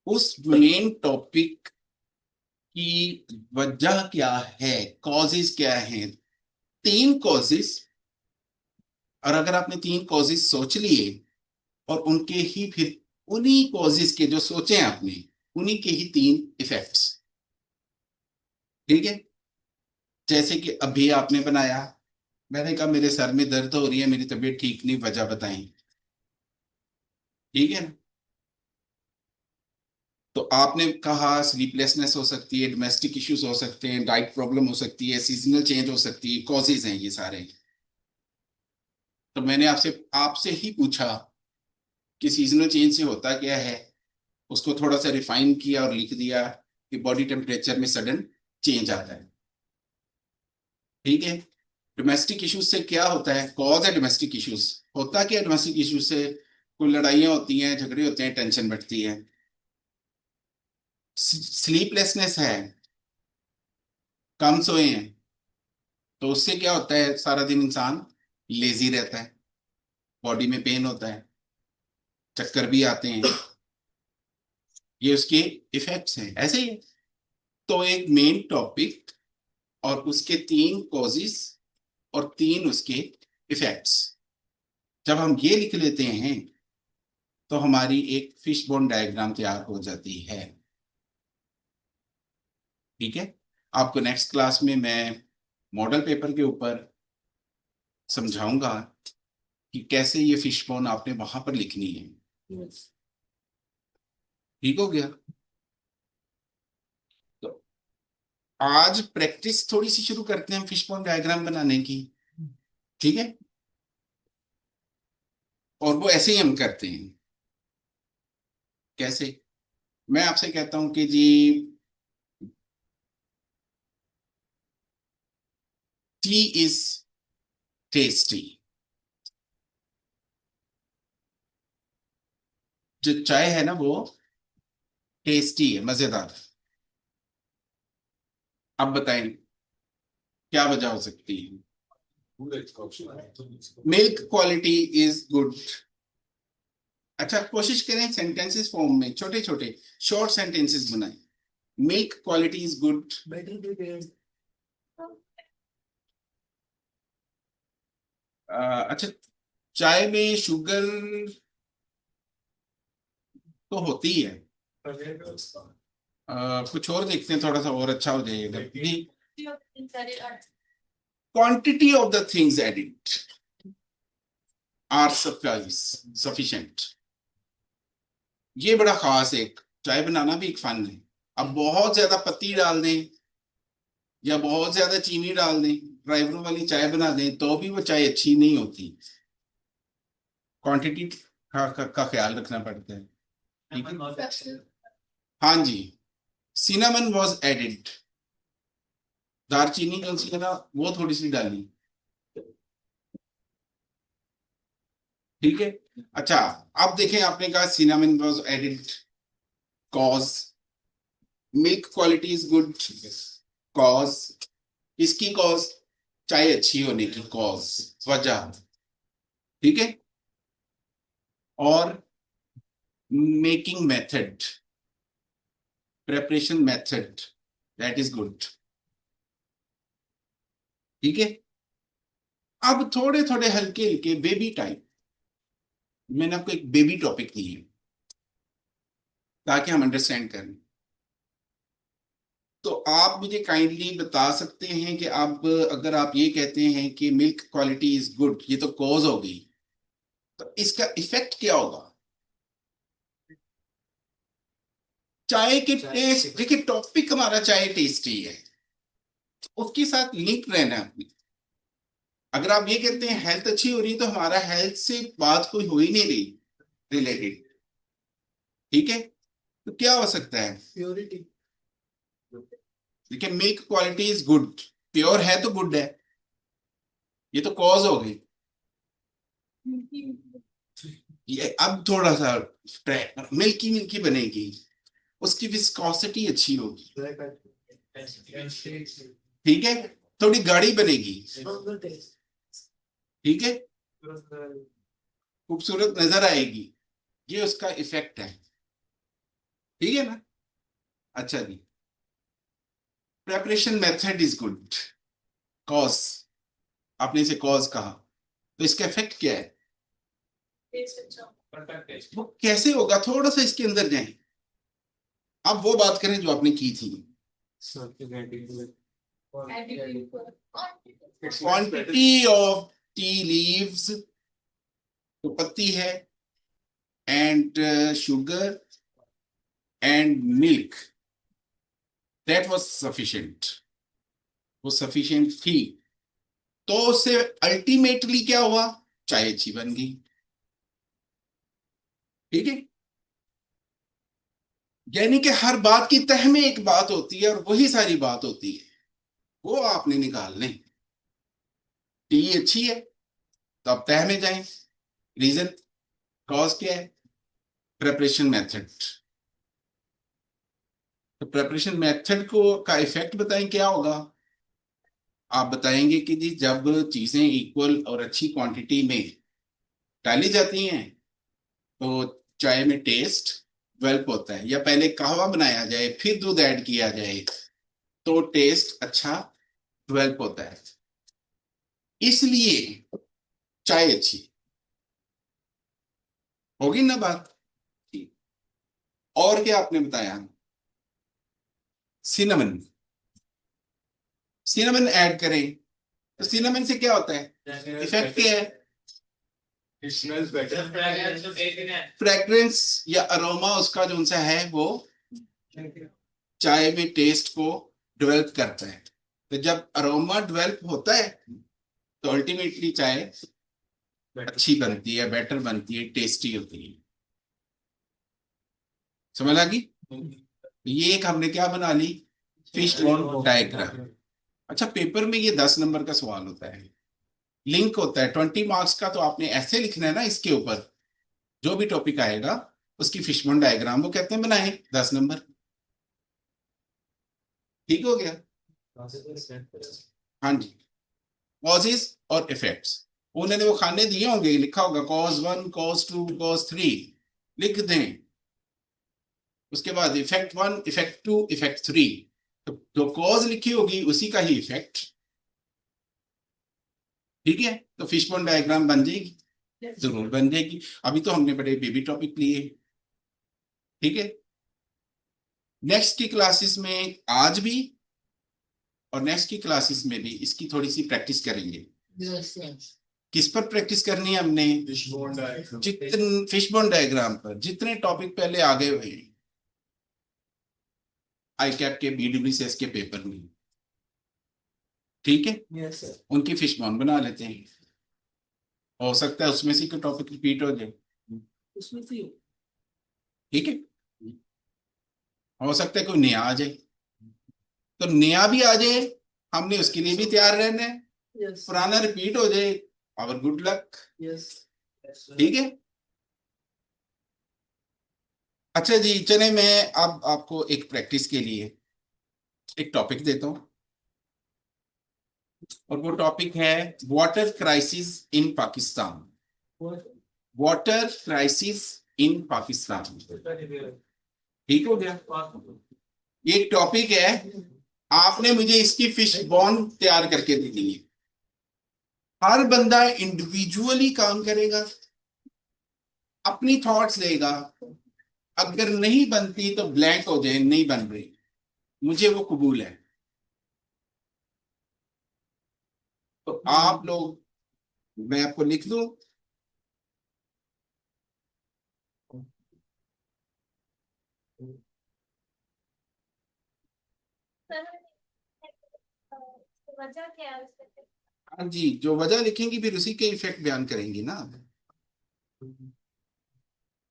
उस मेन टॉपिक की वजह क्या है, कॉजेस क्या है, तीन कॉजेस। और अगर आपने तीन कॉजेस सोच लिए और उनके ही फिर उन्हीं कॉजेस के जो सोचे हैं आपने, उन्हीं के ही तीन इफेक्ट्स, ठीक है। जैसे कि अभी आपने बनाया, मैंने कहा मेरे सर में दर्द हो रही है, मेरी तबीयत ठीक नहीं, वजह बताएं। ठीक है ना? तो आपने कहा स्लीपलेसनेस हो सकती है, डोमेस्टिक इश्यूज हो सकते हैं, डाइट प्रॉब्लम हो सकती है, सीजनल चेंज हो सकती है, कॉजेज हैं ये सारे। तो मैंने आपसे आपसे ही पूछा कि सीजनल चेंज से होता क्या है, उसको थोड़ा सा रिफाइन किया और लिख दिया कि बॉडी टेम्परेचर में सडन चेंज आता है। ठीक है। डोमेस्टिक इश्यूज से क्या होता है, कॉज है डोमेस्टिक इश्यूज। होता क्या है डोमेस्टिक इश्यूज से? कोई लड़ाइयाँ होती हैं, झगड़े होते हैं, टेंशन बढ़ती है। स्लीपलेसनेस है, कम सोए हैं, तो उससे क्या होता है, सारा दिन इंसान लेजी रहता है, बॉडी में पेन होता है, चक्कर भी आते हैं। ये उसके इफेक्ट्स हैं, ऐसे ही है। तो एक मेन टॉपिक और उसके तीन कॉजेस और तीन उसके इफेक्ट्स, जब हम ये लिख लेते हैं तो हमारी एक फिश बोन डायग्राम तैयार हो जाती है। ठीक है। आपको नेक्स्ट क्लास में मैं मॉडल पेपर के ऊपर समझाऊंगा कि कैसे ये फिश बोन आपने वहां पर लिखनी है। ठीक हो गया? तो आज प्रैक्टिस थोड़ी सी शुरू करते हैं फिश बोन डायग्राम बनाने की। ठीक है। और वो ऐसे ही हम करते हैं। कैसे? मैं आपसे कहता हूं कि जी टी इज टेस्टी। जो चाय है ना वो टेस्टी है, मजेदार। अब बताएं क्या वजह हो सकती है? Milk quality is good. अच्छा, कोशिश करें सेंटेंसेस फॉर्म में, छोटे छोटे शॉर्ट सेंटेंसेस बनाएं। Milk quality is good. Better prepared. अच्छा, चाय में शुगर तो होती है। कुछ और देखते हैं, थोड़ा सा और अच्छा हो जाएगा। Quantity of the things added are sufficient. ये बड़ा खास है। चाय बनाना भी एक फन है। अब बहुत ज्यादा पत्ती डाल दें या बहुत ज्यादा चीनी डाल दें, ड्राइवरों वाली चाय बना दें, तो भी वो चाय अच्छी नहीं होती। क्वांटिटी का ख्याल रखना पड़ता है। ठीक है। हाँ जी। Cinnamon was added. दारचीनी जो सी है ना, वो थोड़ी सी डाली। ठीक है। अच्छा, अब देखें, आपने कहा cinnamon was added, cause milk quality is good, cause इसकी कॉज चाय अच्छी होने की कॉज, वजह। ठीक है। और making method, preparation method, that is good. ठीक है। अब थोड़े थोड़े हल्के हल्के बेबी टाइप, मैंने आपको एक बेबी टॉपिक दी है ताकि हम अंडरस्टैंड करें। तो आप मुझे काइंडली बता सकते हैं कि आप, अगर आप ये कहते हैं कि मिल्क क्वालिटी इज गुड, ये तो कॉज हो गई, तो इसका इफेक्ट क्या होगा? चाय के टेस्ट, देखिए टॉपिक हमारा चाय टेस्टी है, उसके साथ लिंक रहना है अपनी। अगर आप ये कहते हैं हेल्थ अच्छी हो रही है, तो हमारा हेल्थ से बात कोई हो ही नहीं रही रिलेटेड। ठीक है। तो क्या हो सकता है? Purity. देखिए milk quality is good, pure है तो गुड है, ये तो कॉज हो गई। ये अब थोड़ा सा मिल्की मिल्की बनेगी, उसकी विस्कोसिटी अच्छी होगी। ठीक है। थोड़ी गाढ़ी बनेगी। Stronger taste. ठीक है। खूबसूरत नजर आएगी। ये उसका इफेक्ट है। ठीक है ना? अच्छा जी। Preparation method is good, cause, आपने इसे कॉज कहा, तो इसका इफेक्ट क्या है? वो कैसे होगा, थोड़ा सा इसके अंदर जाए। अब वो बात करें जो आपने की थी। क्वांटिटी ऑफ टी लीव्स, तो पत्ती है, and sugar and milk, that was sufficient, वो sufficient थी। तो उससे अल्टीमेटली क्या हुआ, चाय अच्छी बन गई। ठीक है, यानी कि हर बात की तह में एक बात होती है और वही सारी बात होती है, वो आपने निकालने। टी अच्छी है तो आप तह में जाएं। रीजन, कॉज क्या है, प्रेपरेशन मेथड। तो प्रेपरेशन मेथड को का इफेक्ट बताएं क्या होगा। आप बताएंगे कि जी जब चीजें इक्वल और अच्छी क्वांटिटी में डाली जाती हैं तो चाय में टेस्ट डेवलप होता है, या पहले कहवा बनाया जाए फिर दूध ऐड किया जाए तो टेस्ट अच्छा डेवलप होता है, इसलिए चाय अच्छी होगी ना बात। ठीक। और क्या आपने बताया, सिनेमन, सिनेमन ऐड करें तो सिनेमन से क्या होता है, इफेक्ट क्या है, It smells better. फ्रेग्रेंस या अरोमा उसका जो सा है वो चाय में टेस्ट को डेवलप करता है। तो जब अरोमा डेवलप होता है तो अल्टीमेटली चाय अच्छी बनती है, बेटर बनती है, टेस्टी होती है। समझ आ गई। ये एक हमने क्या बना ली, फिश बॉन डायग्राम। अच्छा, पेपर में ये 10 नंबर का सवाल होता है, लिंक होता है 20 मार्क्स का, तो आपने ऐसे लिखना है ना इसके ऊपर, जो भी टॉपिक आएगा उसकी फिशबोन डायग्राम वो कहते हैं बनाए, 10 नंबर। ठीक हो गया। हाँ जी, कॉजेज और इफेक्ट्स, उन्होंने वो खाने दिए होंगे, लिखा होगा cause 1 cause 2 cause 3, लिख दें। उसके बाद इफेक्ट 1 इफेक्ट 2 इफेक्ट 3, तो जो कॉज लिखी होगी उसी का ही इफेक्ट। ठीक है, तो फिशबोन डायग्राम बन जाएगी, जरूर बन जाएगी। अभी तो हमने बड़े बेबी टॉपिक लिए। ठीक है, नेक्स्ट की क्लासेस में आज भी और नेक्स्ट की क्लासेस में भी इसकी थोड़ी सी प्रैक्टिस करेंगे। किस पर प्रैक्टिस करनी है हमने, Fishbone diagram. जितने फिशबोन डायग्राम पर जितने टॉपिक पहले आगे हुए हैं आई कैप के BWCS के पेपर में, ठीक है, उनकी फिशबोन बना लेते हैं। हो सकता है उसमें से कोई टॉपिक रिपीट हो जाए, उसमें से ठीक है, हो सकता है कोई नया आ जाए, तो नया भी आ जाए हमने उसके लिए भी तैयार रहना है, यस पुराना रिपीट हो जाए और गुड लक। यस ठीक है, अच्छा जी चले, मैं अब आपको एक प्रैक्टिस के लिए एक टॉपिक देता हूँ, और वो टॉपिक है water crisis in Pakistan. Water crisis in Pakistan, ठीक हो गया। ये एक टॉपिक है, आपने मुझे इसकी फिश बॉन्ड तैयार करके देनी है। हर बंदा इंडिविजुअली काम करेगा, अपनी थॉट्स देगा, अगर नहीं बनती तो ब्लैंक हो जाए, नहीं बन रही, मुझे वो कबूल है। तो आप लोग, मैं आपको लिख दूं, वजह क्या है उसके? हाँ जी, जो वजह लिखेंगी फिर उसी के इफेक्ट बयान करेंगी ना।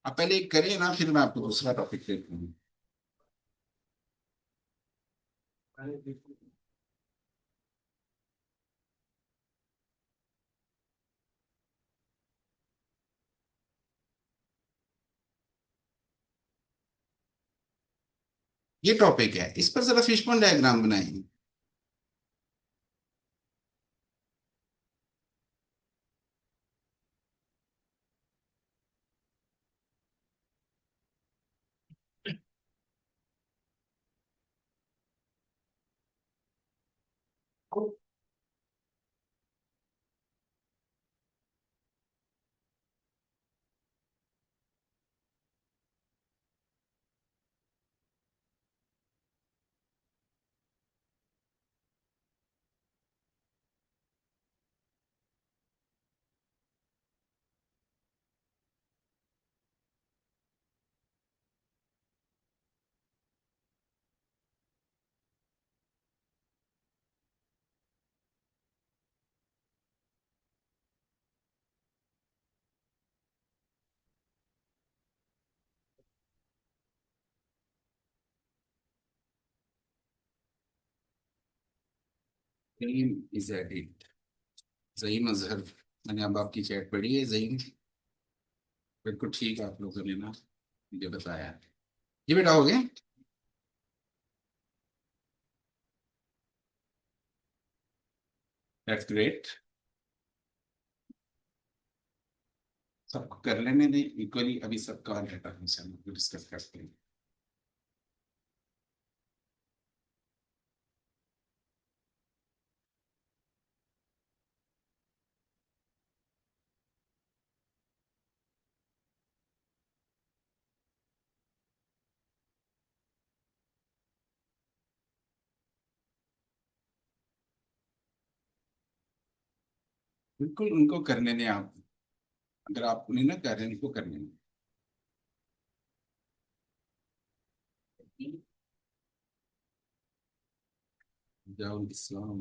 आप पहले एक करें ना, फिर मैं आपको दूसरा टॉपिक देता हूँ। ये टॉपिक है, इस पर जरा फिशबोन डायग्राम बनाएंगे। Dream is edit. ज़हीम अजहर, मैंने अब आपकी चैट पढ़ी है ज़हीम, बिल्कुल ठीक आप लोगों ने ना मुझे बताया। ये बेटा हो गया। That's great. सबको कर लेने दें इक्वली, अभी सबका डाटा हमसे हम लोग डिस्कस करते हैं। बिल्कुल उनको करने दें आप, अगर आप नहीं ना कर रहे हैं उनको करने दें। जाओ इस्लाम।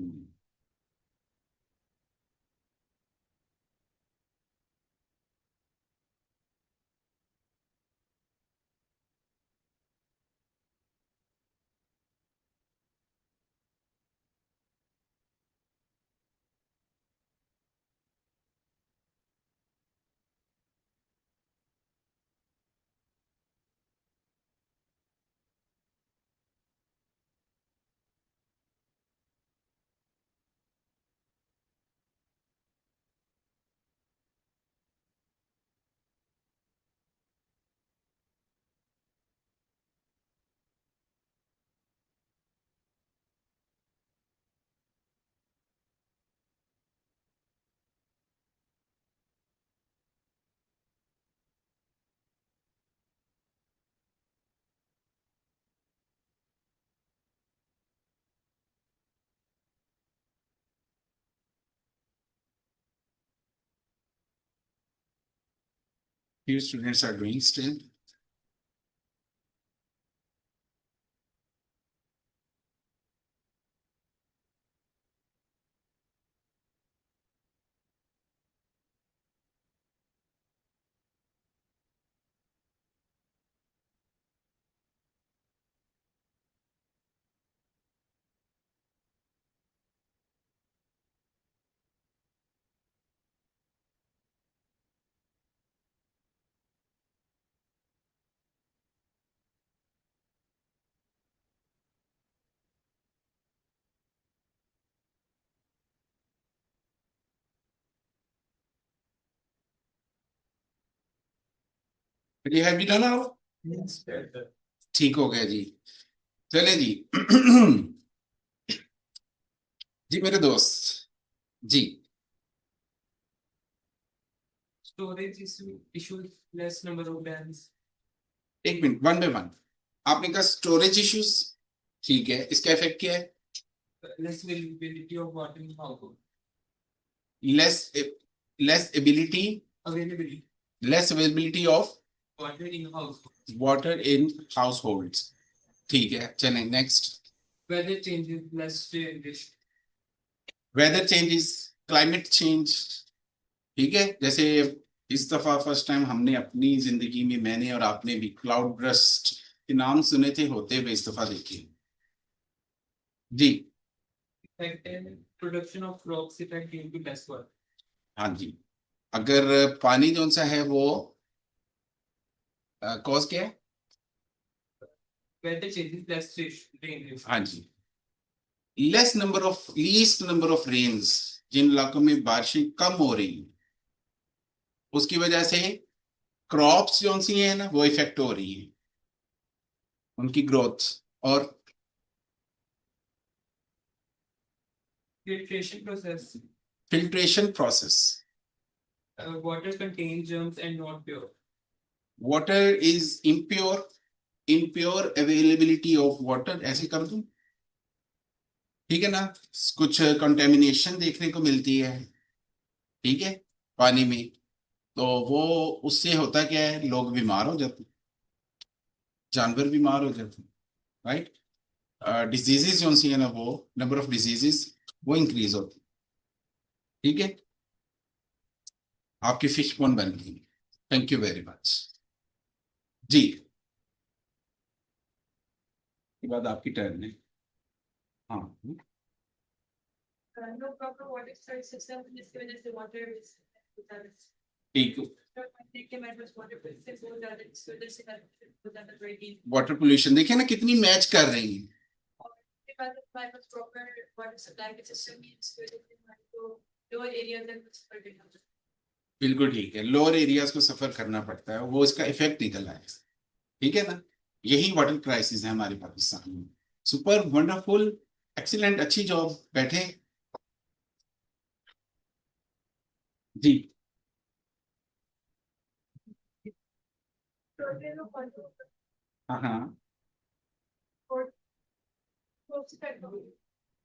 Few students are doing still. ये है भी डाला हो, ठीक हो गया जी। चले जी। जी मेरे दोस्त जी। Storage issues, less number of bands. एक मिनट, वन बाय वन। आपने कहा स्टोरेज इश्यूज, ठीक है, इसका इफेक्ट क्या है? Less availability of water in household. Less less ability, Availability less availability of water in household. Water in household, ठीक है। चलें next. Weather changes, less radiation. Weather changes, climate change, ठीक है। जैसे इस दफा फर्स्ट टाइम हमने अपनी जिंदगी में, मैंने और आपने भी क्लाउड ब्रस्ट के नाम सुने थे, होते हुए इस दफा देखिए जी। Effect and production of rocks effect due to less water. हाँ जी, अगर पानी जो सा है वो कॉज क्या है? Weather changes, less rain. हाँ जी, less number of, least number of rains, जिन इलाकों में बारिशें कम हो रही हैं उसकी वजह से क्रॉप्स जो सी हैं ना वो इफेक्ट हो रही हैं, उनकी ग्रोथ। और Filtration process. Filtration process, Water contains germs and not pure. Water is impure, impure availability of water, ऐसे कर दूं, ठीक है ना। कुछ कंटेमिनेशन देखने को मिलती है, ठीक है, पानी में, तो वो उससे होता क्या है, लोग बीमार हो जाते हैं, जानवर बीमार हो जाते हैं, राइट। डिजीजेस जो सी है ना, वो नंबर ऑफ डिजीजेस वो इंक्रीज होती है, ठीक है। आपकी फिश पॉन्ड बन गई, थैंक यू वेरी मच जी। के बाद आपकी टर्न है। हाँ no proper water storage system जिसकी वजह से water ठीक है, वाटर वाटर पोल्यूशन देखिए ना कितनी मैच कर रही है। बिल्कुल ठीक है, लोअर एरियाज को सफर करना पड़ता है, वो इसका इफेक्ट निकल आए। ठीक है ना, यही वाटर क्राइसिस है हमारे पाकिस्तान में। सुपर वंडरफुल, एक्सीलेंट, अच्छी जॉब, बैठे जी। हाँ हाँ,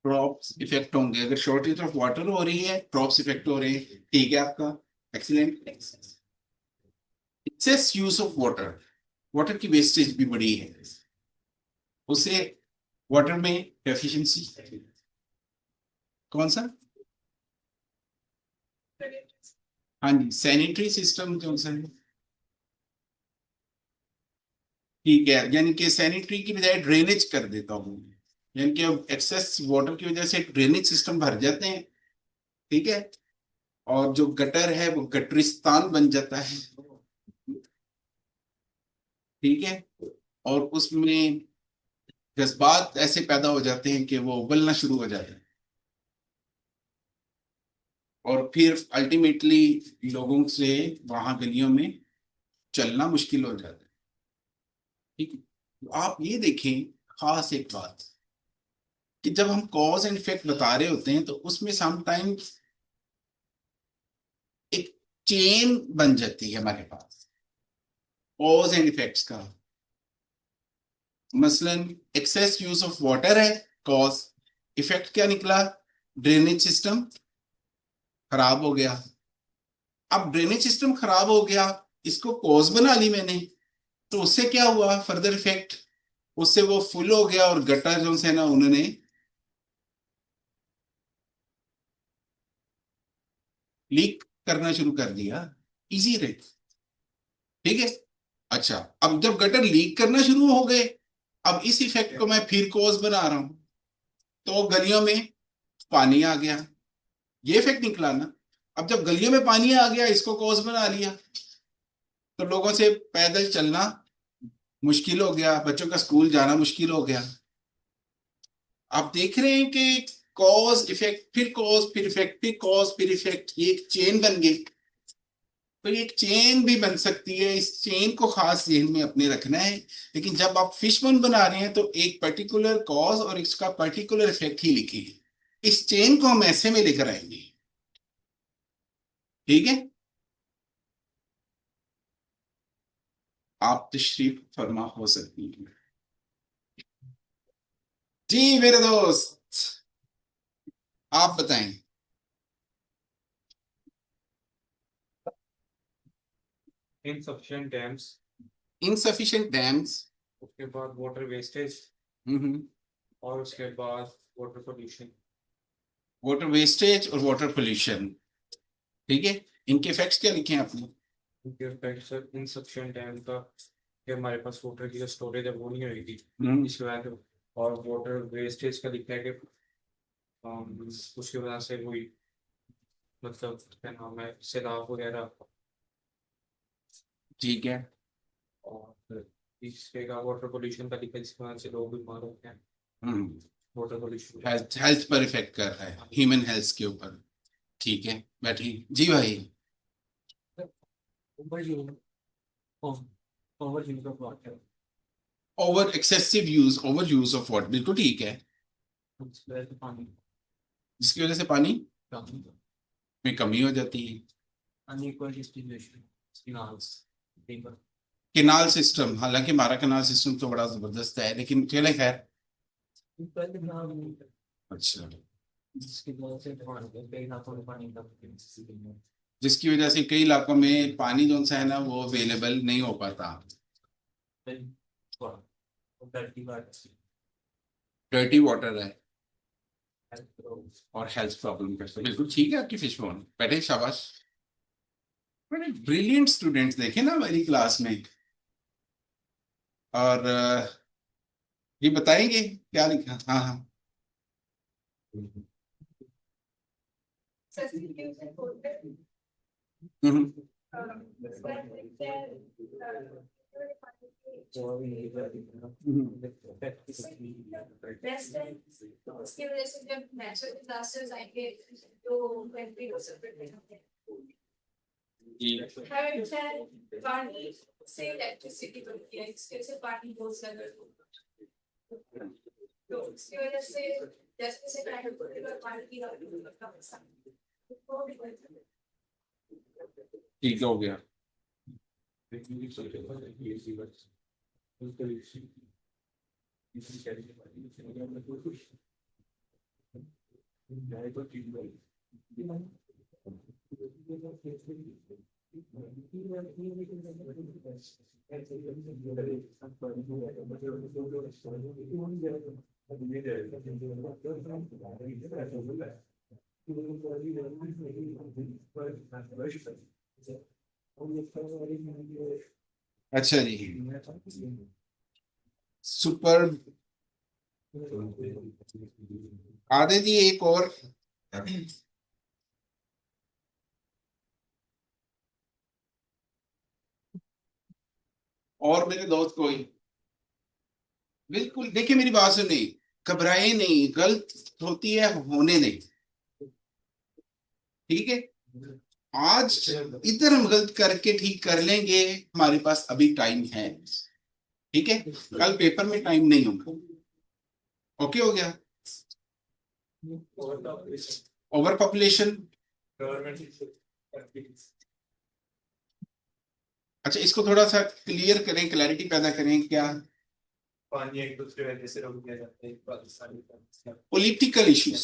क्रॉप्स इफेक्ट होंगे अगर शॉर्टेज ऑफ वाटर हो रही है, क्रॉप्स इफेक्ट हो रहे हैं। ठीक है आपका, excellent. Excess use of water, water की वेस्टेज भी बड़ी है, उससे वाटर में डेफिशिएंसी। कौन सा? हाँ जी, सैनिटरी सिस्टम कौन सा है? ठीक है, यानी कि सैनिटरी की बजाय ड्रेनेज कर देता हूँ, यानी कि अब एक्सेस वाटर की वजह से ड्रेनेज सिस्टम भर जाते हैं। ठीक है, और जो गटर है वो गटरिस्तान बन जाता है। ठीक है, और उसमें जज्बात ऐसे पैदा हो जाते हैं कि वो उबलना शुरू हो जाते हैं, और फिर अल्टीमेटली लोगों से वहां गलियों में चलना मुश्किल हो जाता है। ठीक है, तो आप ये देखें, खास एक बात, कि जब हम कॉज एंड इफेक्ट बता रहे होते हैं तो उसमें समटाइम्स एक चेन बन जाती है हमारे पास कॉज एंड इफेक्ट्स का। मसलन एक्सेस यूज ऑफ वाटर है कॉज, इफेक्ट क्या निकला? ड्रेनेज सिस्टम खराब हो गया। अब ड्रेनेज सिस्टम खराब हो गया, इसको कॉज बना ली मैंने, तो उससे क्या हुआ फर्दर इफेक्ट? उससे वो फुल हो गया और गटर जो है ना उन्होंने लीक करना शुरू कर दिया। इजी रहे। ठीक है, अच्छा, अब जब गटर लीक करना शुरू हो गए, अब इस इफेक्ट को मैं फिर कॉज बना रहा हूं, तो गलियों में पानी आ गया, ये इफेक्ट निकला ना। अब जब गलियों में पानी आ गया, इसको कॉज बना लिया, तो लोगों से पैदल चलना मुश्किल हो गया, बच्चों का स्कूल जाना मुश्किल हो गया। आप देख रहे हैं कि कॉज इफेक्ट, फिर कॉज फिर इफेक्ट, फिर कॉज फिर इफेक्ट, ये एक चेन बन गई। तो ये एक चेन भी बन सकती है, इस चेन को खास ध्यान में अपने रखना है। लेकिन जब आप फिश बन बना रहे हैं तो एक पर्टिकुलर कॉज और इसका पर्टिकुलर इफेक्ट ही लिखिए, इस चेन को हम ऐसे में लेकर आएंगे। ठीक है, आप तशरीफ फरमा हो सकती हैं जी मेरे दोस्त, आप बताएं। insufficient dams, इनसफिशिएंट डैम्स, उसके बाद वाटर वेस्टेज, और उसके बाद वाटर पोल्यूशन। वाटर वेस्टेज और वाटर पोल्यूशन। ठीक है, इनके इफेक्ट्स क्या लिखे हैं आपने? इनके इफेक्ट सर insufficient डैम का कि हमारे पास वाटर की जो स्टोरेज है वो नहीं होगी इस वजह से, और वाटर वेस्टेज का लिखा है कि उसकी वजह से कोई मतलब क्या नाम है सैलाब वगैरह, ठीक है, और इसके का वाटर पोल्यूशन का लिखा है जिसकी वजह से लोग बीमार होते हैं। वाटर पोल्यूशन हेल्थ हेल्थ पर इफेक्ट कर रहा है, ह्यूमन हेल्थ के ऊपर। ठीक है, बैठी जी भाई। Over use of water, over excessive use, over use of water, बिल्कुल ठीक है, पानी जिसकी वजह से पानी कमी, में कमी हो जाती है। Unequal distribution canals, river, canal system, हालांकि हमारा केनाल सिस्टम तो बड़ा जबरदस्त है, लेकिन चले खैर। अच्छा, जिसकी वजह से कई इलाकों में पानी का जिसकी वजह से कई इलाकों में पानी जो सा है ना वो अवेलेबल नहीं हो पाता, डर्टी वाटर है और हेल्थ प्रॉब्लम करता है। बिल्कुल ठीक है आपकी फिश बोन, बैठे शाबाश। मैंने ब्रिलियंट स्टूडेंट्स देखे ना मेरी क्लास में, और ये बताएंगे क्या लिखा? हाँ हाँ, excessive use in water. हम्म, उसकी वजह से जब नेचुरल डिजास्टर्स आएंगे तो कंट्री को सेपरेट करते हैं जी थर्ड है पानी से इलेक्ट्रिसिटी बनती है इसके से पानी बहुत ज्यादा तो उसकी वजह से जैसे से पानी की ठीक हो गया। अच्छा जी, सुपर आदे जी एक और मेरे दोस्त कोई बिल्कुल देखिए मेरी बात सुनिए, घबराए नहीं, गलत होती है होने दें, ठीक है। आज इधर हम गलत करके ठीक कर लेंगे, हमारे पास अभी टाइम है, ठीक है। कल पेपर में टाइम नहीं होगा। ओके हो गया। ओवर पॉपुलेशन, अच्छा इसको थोड़ा सा क्लियर करें, क्लैरिटी पैदा करें क्या। पानी एक दूसरे वजह से रोक दिया जाता है पाकिस्तानी पॉलिटिकल इश्यूज,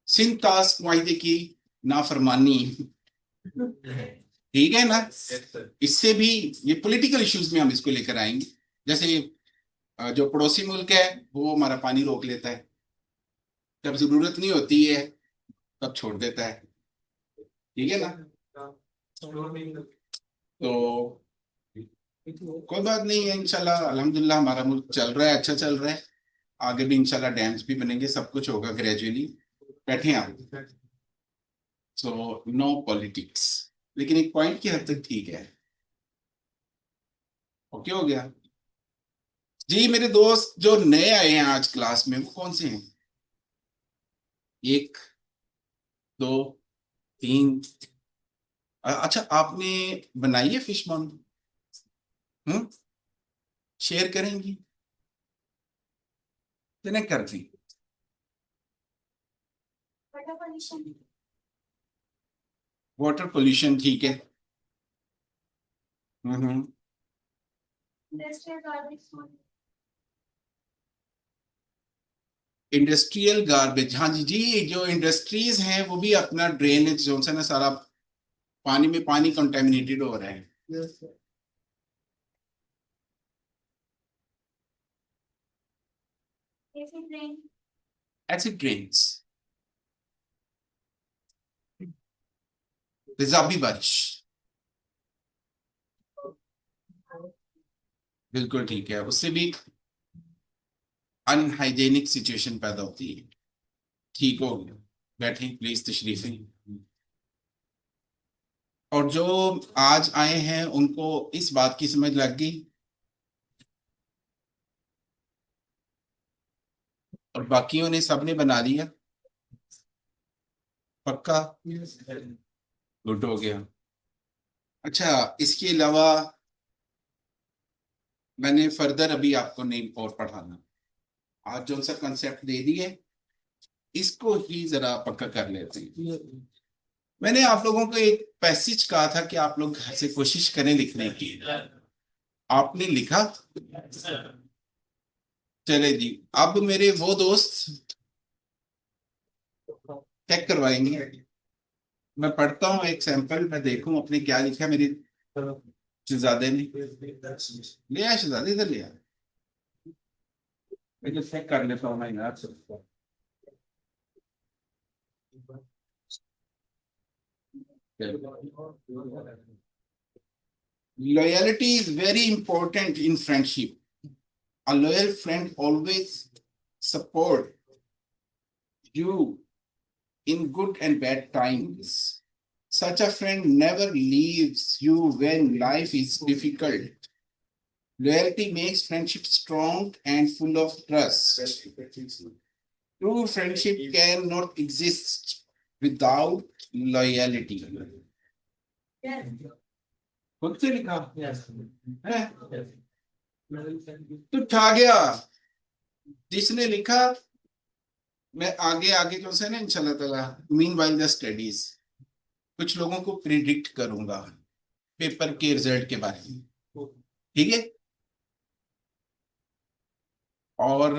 सिंध तास्क माहिदे की नाफरमानी, ठीक है ना। इससे भी ये पॉलिटिकल इश्यूज में हम इसको लेकर आएंगे। जैसे जो पड़ोसी मुल्क है वो हमारा पानी रोक लेता है, जब जरूरत नहीं होती है तब छोड़ देता है, ठीक है ना। तो कोई बात नहीं है, इंशाल्लाह अल्हम्दुलिल्लाह हमारा मुल्क चल रहा है, अच्छा चल रहा है। आगे भी इंशाल्लाह डैम्स भी बनेंगे, सब कुछ होगा ग्रेजुअली। बैठे हैं आप, सो नो पॉलिटिक्स, लेकिन एक पॉइंट की हद तक ठीक है। ओके हो गया जी। मेरे दोस्त जो नए आए हैं आज क्लास में वो कौन से हैं। एक, दो, तीन, अच्छा आपने बनाई है फिश मॉन्ड, शेयर करेंगी, कितने कर दी। वाटर पोल्यूशन ठीक है। हम्म, इंडस्ट्रियल गार्बेज, हाँ जी जी, जो इंडस्ट्रीज हैं वो भी अपना ड्रेनेज जो है ना सारा पानी में, पानी कंटेमिनेटेड हो रहा है। एसिड ड्रेन्स, तेजाबी बारिश, बिल्कुल ठीक है, उससे भी अनहाइजेनिक सिचुएशन पैदा होती है। ठीक हो गया, बैठे प्लीज तशरीफ है। और जो आज आए हैं उनको इस बात की समझ लग गई, और बाकियों ने सबने बना लिया, पक्का गुड हो गया। अच्छा इसके अलावा मैंने फर्दर अभी आपको नहीं और पढ़ाना, आज जो सा कंसेप्ट दे दिए इसको ही जरा पक्का कर लेते हैं। मैंने आप लोगों को एक पैसेज कहा था कि आप लोग घर से कोशिश करें लिखने की, आपने लिखा। चले जी, अब मेरे वो दोस्त चेक करवाएंगे, मैं पढ़ता हूँ एक सैंपल, मैं देखूं अपने क्या लिखा मेरी शहजादे ने। ले आया शहजादे, इधर ले आया, मैं जो चेक कर लेता हूँ मैं यार सबको। Loyalty is very important in friendship. A loyal friend always support you in good and bad times. Such a friend never leaves you when life is difficult. Loyalty makes friendship strong and full of trust. True friendship cannot exist without loyalty. खुद से लिखा है तो ठा गया जिसने लिखा। मैं आगे आगे जो से ना इंशाल्लाह ताला मीनवाइल द स्टडीज कुछ लोगों को प्रिडिक्ट करूंगा पेपर के रिजल्ट के बारे में, ठीक है। और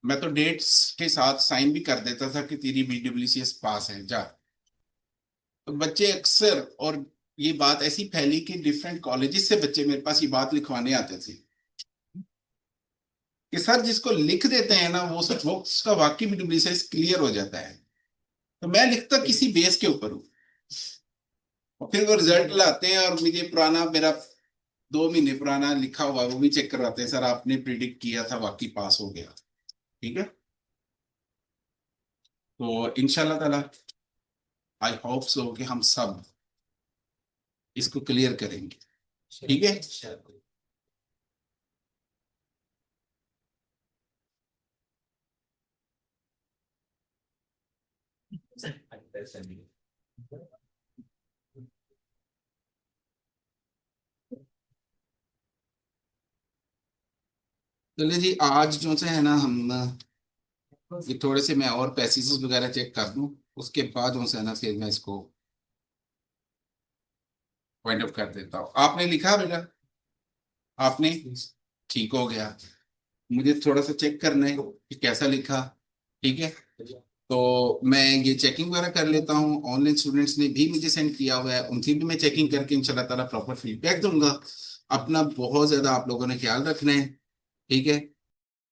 मैं तो डेट्स के साथ साइन भी कर देता था कि तेरी BWCS पास है जा। तो बच्चे अक्सर, और ये बात ऐसी फैली कि डिफरेंट कॉलेजेस से बच्चे मेरे पास ये बात लिखवाने आते थे कि सर जिसको लिख देते हैं ना वो सब वो उसका वाकई BWCS क्लियर हो जाता है। तो मैं लिखता किसी बेस के ऊपर हूँ और फिर वो रिजल्ट लाते हैं और मुझे पुराना मेरा 2 महीने पुराना लिखा हुआ वो भी चेक करवाते हैं, सर आपने प्रिडिक्ट किया था वाकई पास हो गया, ठीक है। तो इंशाल्लाह ताला आई होप सो कि हम सब इसको क्लियर करेंगे, ठीक है। चलिए जी, आज जो से है ना हम ये थोड़े से मैं और पैसेजेस वगैरह चेक कर दूं, उसके बाद जो है ना फिर मैं इसको पॉइंट आउट कर देता हूँ। आपने लिखा बेटा? आपने? ठीक हो गया। मुझे थोड़ा सा चेक करना है कि कैसा लिखा, ठीक है। तो मैं ये चेकिंग वगैरह कर लेता हूँ। ऑनलाइन स्टूडेंट्स ने भी मुझे सेंड किया हुआ है, उनसे भी मैं चेकिंग करके इंशाल्लाह ताला प्रॉपर फीडबैक दूंगा। अपना बहुत ज्यादा आप लोगों ने ख्याल रखना है, ठीक है।